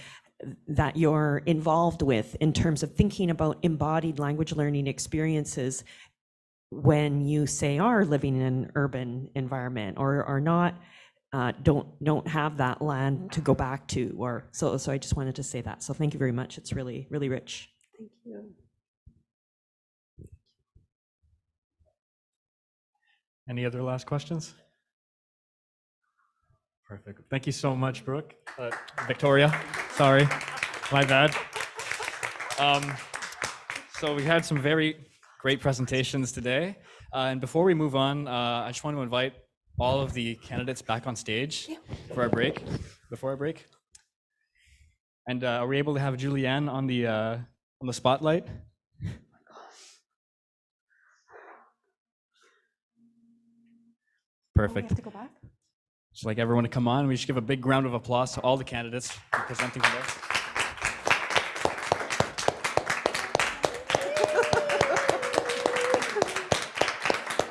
that you're involved with in terms of thinking about embodied language learning experiences when you say are living in an urban environment or not, don't have that land to go back to, or so I just wanted to say that. So thank you very much. It's really, really rich. Thank you. Any other last questions? Perfect. Thank you so much, Brooke. Victoria, sorry, my bad. So we had some very great presentations today. And before we move on, I just want to invite all of the candidates back on stage for our break, before our break. And are we able to have Julian on the spotlight? Perfect. We have to go back? Just like everyone to come on. We should give a big round of applause to all the candidates presenting today.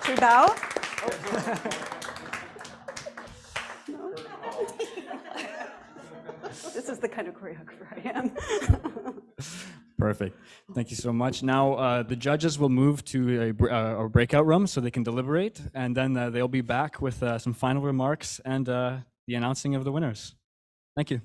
Should we bow? This is the kind of choreographer I am. Perfect. Thank you so much. Now, the judges will move to a breakout room so they can deliberate, and then they'll be back with some final remarks and the announcing of the winners. Thank you.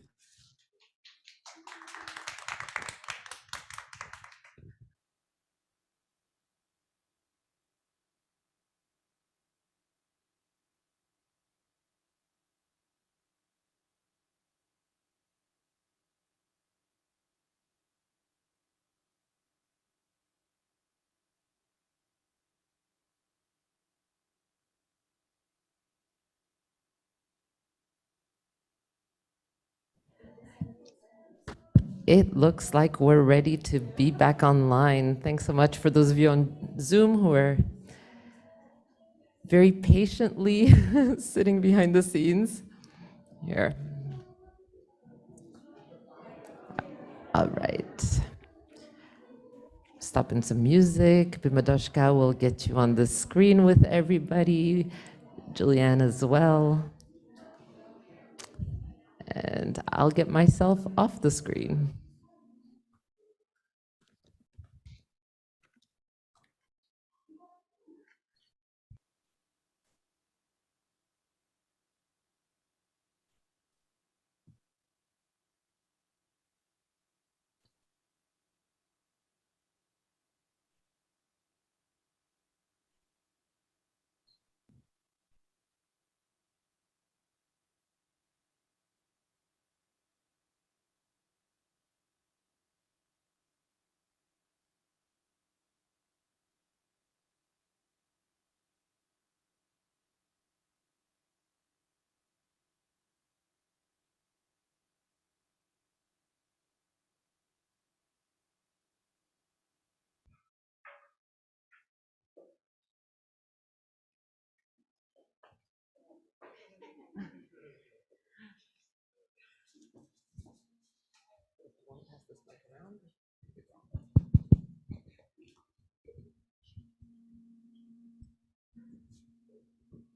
It looks like we're ready to be back online. Thanks so much for those of you on Zoom who are very patiently sitting behind the scenes. Here. All right. Stop in some music. Bimadoshka will get you on the screen with everybody. Julian as well. And I'll get myself off the screen.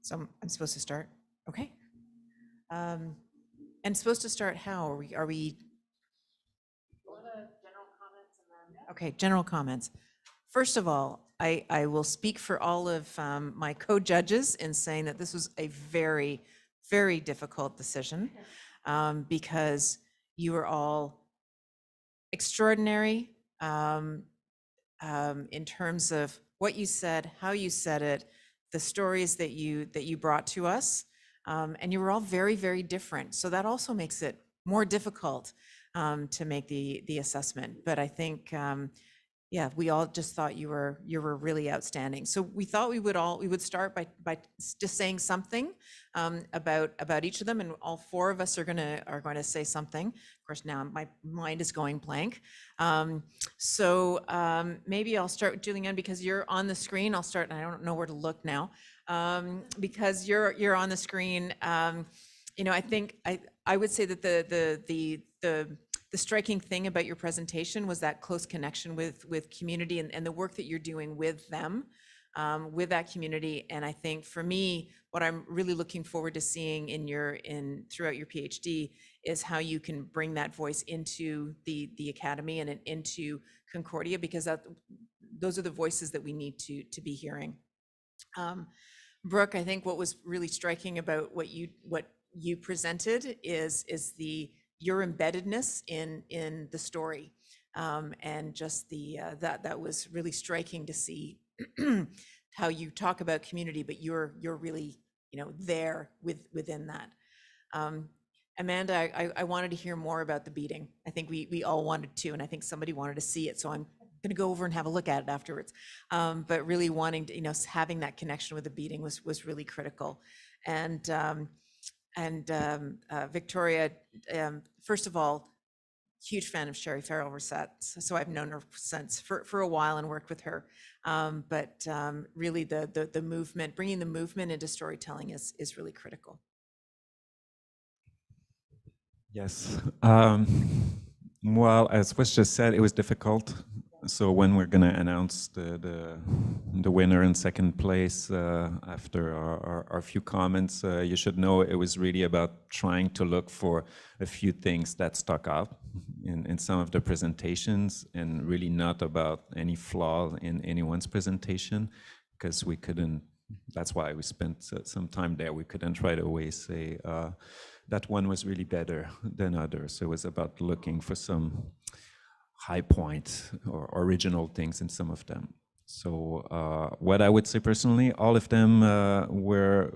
So I'm supposed to start? Okay. And supposed to start how? Are we? Okay, general comments. First of all, I will speak for all of my co-judges in saying that this was a very, very difficult decision because you were all extraordinary in terms of what you said, how you said it, the stories that you brought to us, and you were all very, very different. So that also makes it more difficult. to make the assessment. But I think, yeah, we all just thought you were really outstanding. So we thought we would start by just saying something about each of them, and all four of us are going to say something. Of course, now my mind is going blank. So maybe I'll start with Julian, because you're on the screen. I'll start, and I don't know where to look now, because you're on the screen. You know, I think I would say that the striking thing about your presentation was that close connection with community and the work that you're doing with them, with that community. And I think for me, what I'm really looking forward to seeing throughout your PhD is how you can bring that voice into the academy and into Concordia, because those are the voices that we need to be hearing. Brooke, I think what was really striking about what you presented is your embeddedness in the story, and just that was really striking to see how you talk about community, but you're really, you know, there within that. Amanda, I wanted to hear more about the beating. I think we all wanted to, and I think somebody wanted to see it, so I'm going to go over and have a look at it afterwards. But really wanting to, you know, having that connection with the beating was really critical. And Victoria, first of all, huge fan of Sherry Farrell-Rosette. So I've known her since for a while and worked with her. But really the movement, bringing the movement into storytelling is really critical. Yes. Well, as was just said, it was difficult. So when we're going to announce the winner in second place, after our few comments, you should know it was really about trying to look for a few things that stuck out in some of the presentations, and really not about any flaw in anyone's presentation, because we couldn't, that's why we spent some time there. We couldn't right away say that one was really better than others. So it was about looking for some high points or original things in some of them. So what I would say personally, all of them were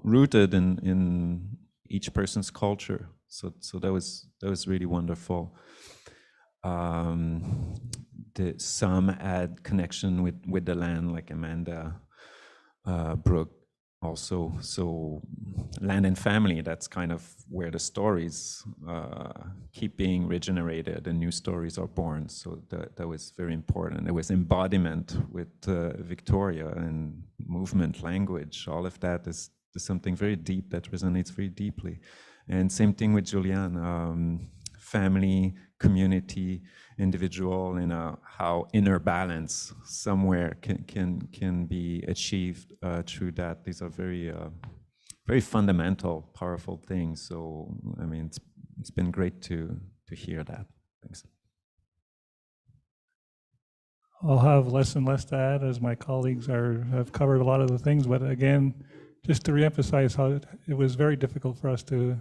rooted in each person's culture. So that was really wonderful. Some had connection with the land, like Amanda, Brooke also. So land and family, that's kind of where the stories keep being regenerated and new stories are born. So that was very important. There was embodiment with Victoria, and movement, language, all of that is something very deep that resonates very deeply. And same thing with Julian, family, community, individual, and how inner balance somewhere can be achieved through that. These are very very fundamental, powerful things. So I mean, it's been great to hear that. Thanks. I'll have less and less to add, as my colleagues have covered a lot of the things. But again, just to reemphasize how it was very difficult for us to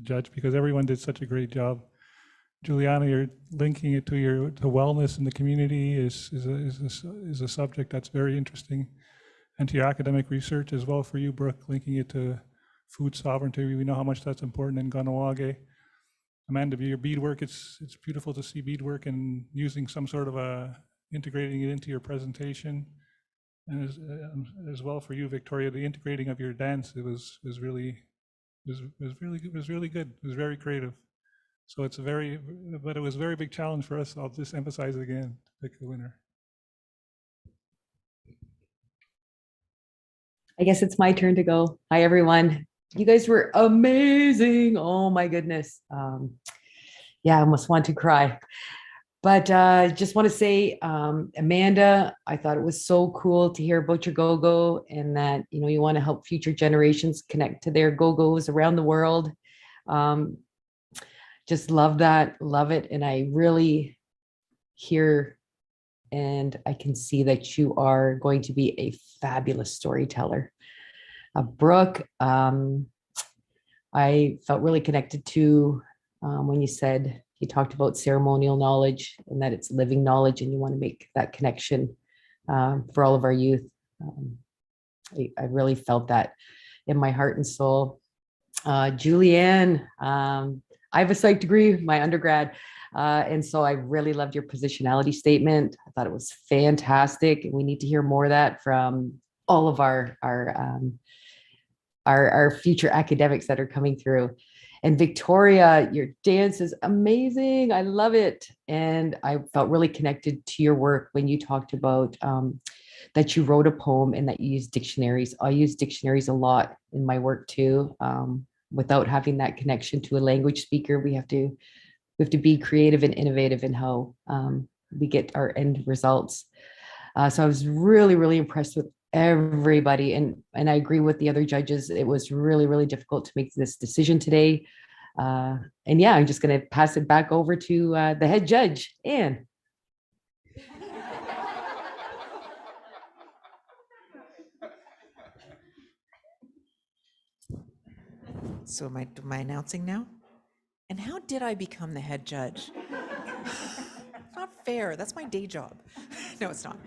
judge, because everyone did such a great job. Juliana, you're linking it to wellness in the community is a subject that's very interesting, and to your academic research as well. For you, Brooke, linking it to food sovereignty, we know how much that's important in Kahnawake. Amanda, your beadwork, it's beautiful to see beadwork and using some sort of integrating it into your presentation, and as well for you, Victoria, the integrating of your dance, it was really good. It was very creative. So but it was a very big challenge for us. I'll just emphasize it again to pick the winner. I guess it's my turn to go. Hi, everyone. You guys were amazing. Oh my goodness. Yeah, I almost want to cry. But just want to say, Amanda, I thought it was so cool to hear about your go-go, and that, you know, you want to help future generations connect to their go-go's around the world. Just love that, love it. And I really hear and I can see that you are going to be a fabulous storyteller. Brooke, I felt really connected to when you talked about ceremonial knowledge and that it's living knowledge, and you want to make that connection for all of our youth. I really felt that in my heart and soul. Julian, I have a psych degree, my undergrad. And so I really loved your positionality statement. I thought it was fantastic. And we need to hear more of that from all of our future academics that are coming through. And Victoria, your dance is amazing. I love it. And I felt really connected to your work when you talked about that you wrote a poem and that you use dictionaries. I use dictionaries a lot in my work too. Without having that connection to a language speaker, we have to be creative and innovative in how we get our end results. So I was really, really impressed with everybody. And I agree with the other judges. It was really, really difficult to make this decision today. And yeah, I'm just going to pass it back over to the head judge, Anne. So am I announcing now? And how did I become the head judge? It's not fair. That's my day job. No, it's not.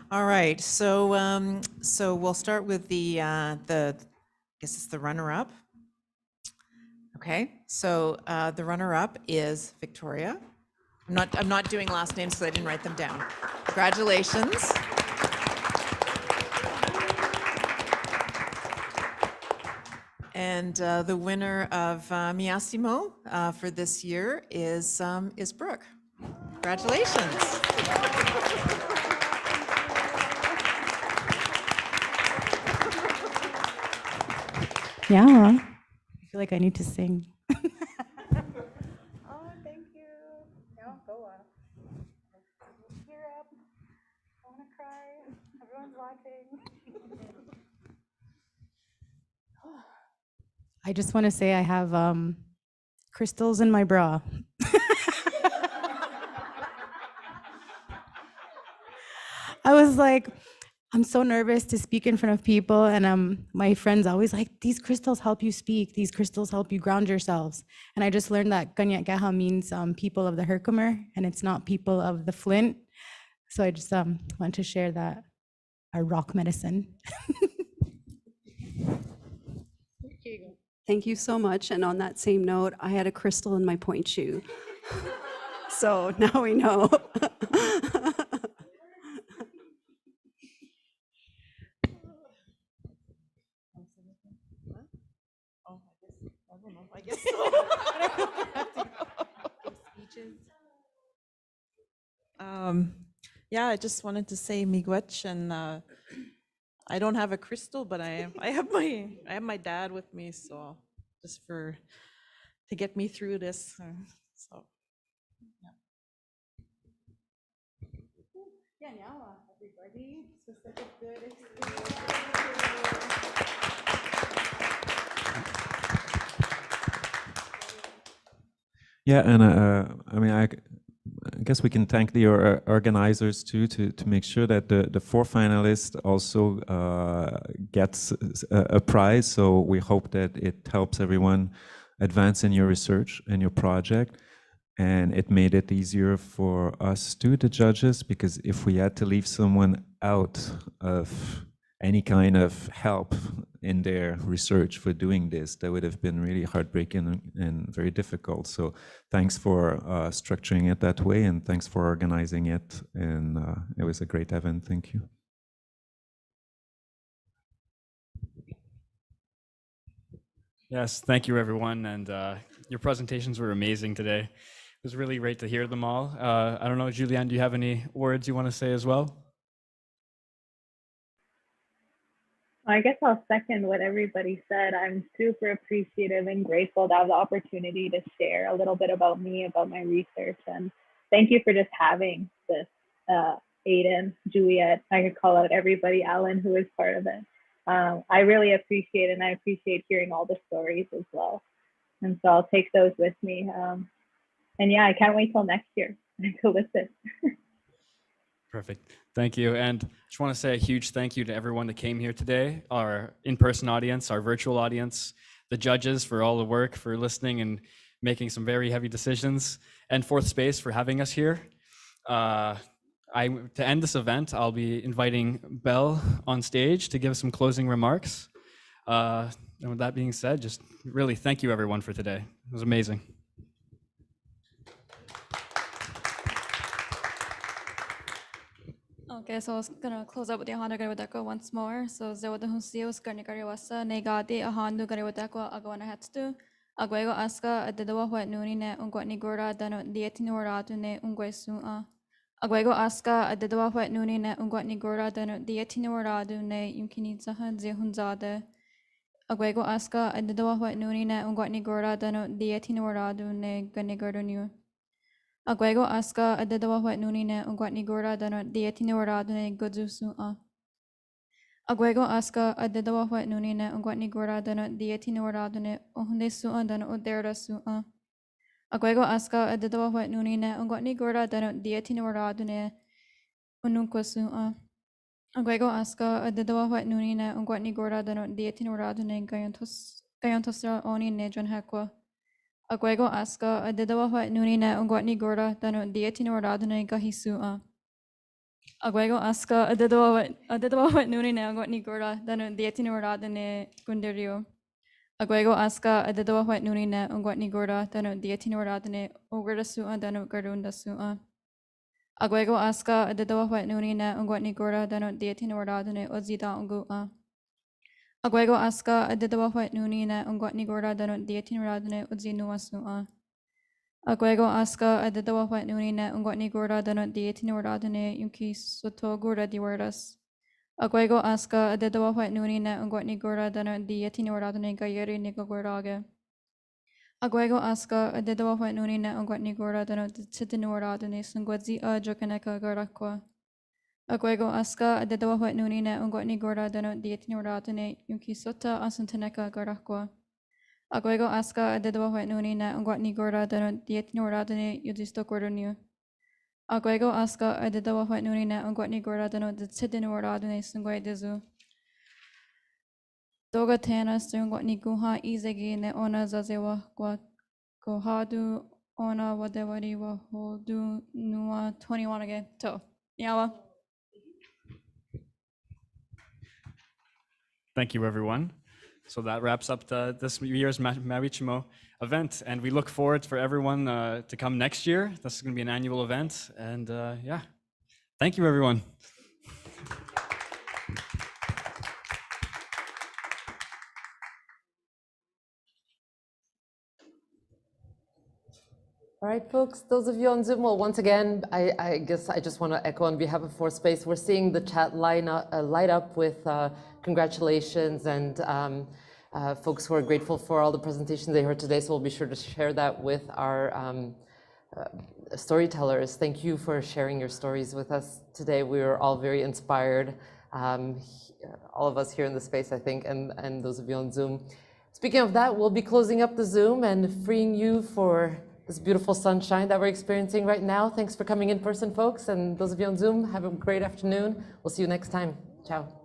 All right. So so we'll start with the I guess it's the runner-up. Okay. So the runner-up is Victoria. I'm not doing last names because I didn't write them down. Congratulations. And the winner of Miywâcimo for this year is Brooke. Congratulations. Yeah, I feel like I need to sing. Oh, thank you. No, go on. Tear up. I want to cry. Everyone's watching. I just want to say I have crystals in my bra. I was like, I'm so nervous to speak in front of people, and my friends always like, these crystals help you speak, these crystals help you ground yourselves. And I just learned that Ganyak Gaha means people of the Herkimer, and it's not people of the Flint. So I just want to share that, our rock medicine. Thank you so much. And on that same note, I had a crystal in my point shoe. So now we know. I guess so. Yeah, I just wanted to say miigwech, and I don't have a crystal, but I have my dad with me, so just to get me through this. So yeah, everybody. This was such a good experience. Yeah, and I mean, I guess we can thank the organizers too to make sure that the 4 finalists also gets a prize. So we hope that it helps everyone advance in your research and your project. And it made it easier for us too, the judges, because if we had to leave someone out of any kind of help in their research for doing this, that would have been really heartbreaking and very difficult. So thanks for structuring it that way, and thanks for organizing it. And it was a great event. Thank you. Yes, thank you, everyone. And your presentations were amazing today. It was really great to hear them all. I don't know, Julian, do you have any words you want to say as well? I guess I'll second what everybody said. I'm super appreciative and grateful to have the opportunity to share a little bit about me, about my research. And thank you for just having this, Aiden, Juliet, I could call out everybody, Alan, who is part of it. I really appreciate it, and I appreciate hearing all the stories as well. And so I'll take those with me. And yeah, I can't wait till next year to listen. Perfect. Thank you. And I just want to say a huge thank you to everyone that came here today, our in-person audience, our virtual audience, the judges for all the work, for listening and making some very heavy decisions, and Fourth Space for having us here. To end this event, I'll be inviting Belle on stage to give some closing remarks. And with that being said, just really thank you everyone for today. It was amazing. Okay, so I was gonna close up with the Ohana Gariwadeko once more. So Zewada Husios Garnikariwasa, Negati, Ahandu Gariwadeko, Agwana Hatstu, Aguego Aska, Adedawa Wet Nunine, Ungwatni Gora, Dano Dietinuratune, Ungwesua. Aguego Aska, Adedawa Wet Nunine, Ungwatni Gora, Dano Dietinuradune, Yunkinitsahan Zehunzade. Aguego Aska, Adedawa Wet Nunine, Ungwatni Gora, Dano Dietinuradune, Ganigardunu. Aguego Aska, Adedawa Wet Nunine, Ungwatni Gora, Dano Dietinuradune, Godzusua. Aguego Aska, Adedawa Wet Nunine, Ungwatni Gora, Dano Dietinuradune, Ohundesua, Dano Oderasua. Aguego Aska, Adedawa Wet Nunine, Ungwatni Gora, Dano Dietinuradune, Unukwasua. Aguego Aska, Adedawa Wet Nunine, Ungwatni Gora, Dano Dietinuradune, Gayantosra Oni Nejon Hekwa. Aguego Aska, Adedawa Wet Nunine, Ungwatni Gora, Dano Dietinuradune, Gahisua. Aguego Aska, Adedawa Wet Nunine, Ungwatni Gora, Dano Dietinuradune, Gunderio. Aguego Aska, Adedawa Wet Nunine, Ungwatni Gora, Dano Dietinuradune, Ogardasua, Dano Gardundasua. Aguego Aska, Adedawa Wet Nunine, Ungwatni Gora, Dano Dietinuradune, Ozida Ungua. Aguego Aska, Adedawa Wet Nunine, Ungwatni Gora, Dano Dietinuradune, Uzinuasua. Aguego Aska, Adedawa Wet Nunine, Ungwatni Gora, Dano Dietinuradune, Yunki Soto Gora Diwaras. Aguego Aska, Adedawa Wet Nunine, Ungwatni Gora, Dano Dietinuradune, Gayeri Nigogorage. Aguego Aska, Adedawa Wet Nunine, Ungwatni Gora, Dano Dietinuradune, Sungwadzi Jokaneka Garakwa. Aguego Aska, Adedawa Wet Nunine, Ungwatni Gora, Dano Dietinuradune, Yunki Sota Asuntaneka Garakwa. Aguego Aska, Adedawa Wet Nunine, Ungwatni Gora, Dano Dietinuradune, Yudisto Gordonu. Aguego Aska, Adedawa Wet Nunine, Ungwatni Gora, Dano Dietinuradune, Sungwai Dizu. Doga Tana, Sungwatni Guha, Izegi, Ne Ona Zazewa, Gohadu, Ona Wadewari, Wahodu, Nua, 21 again. To. Yawa. Thank you, everyone. So that wraps up this year's Miywâcimo event, and we look forward for everyone to come next year. This is going to be an annual event, and yeah, thank you, everyone. All right, folks, those of you on Zoom, well, once again, I guess I just want to echo on behalf of Fourth Space, we're seeing the chat light up with congratulations and folks who are grateful for all the presentations they heard today, so we'll be sure to share that with our storytellers. Thank you for sharing your stories with us today. We were all very inspired, all of us here in the space, I think, and those of you on Zoom. Speaking of that, we'll be closing up the Zoom and freeing you for this beautiful sunshine that we're experiencing right now. Thanks for coming in person, folks, and those of you on Zoom, have a great afternoon. We'll see you next time. Ciao.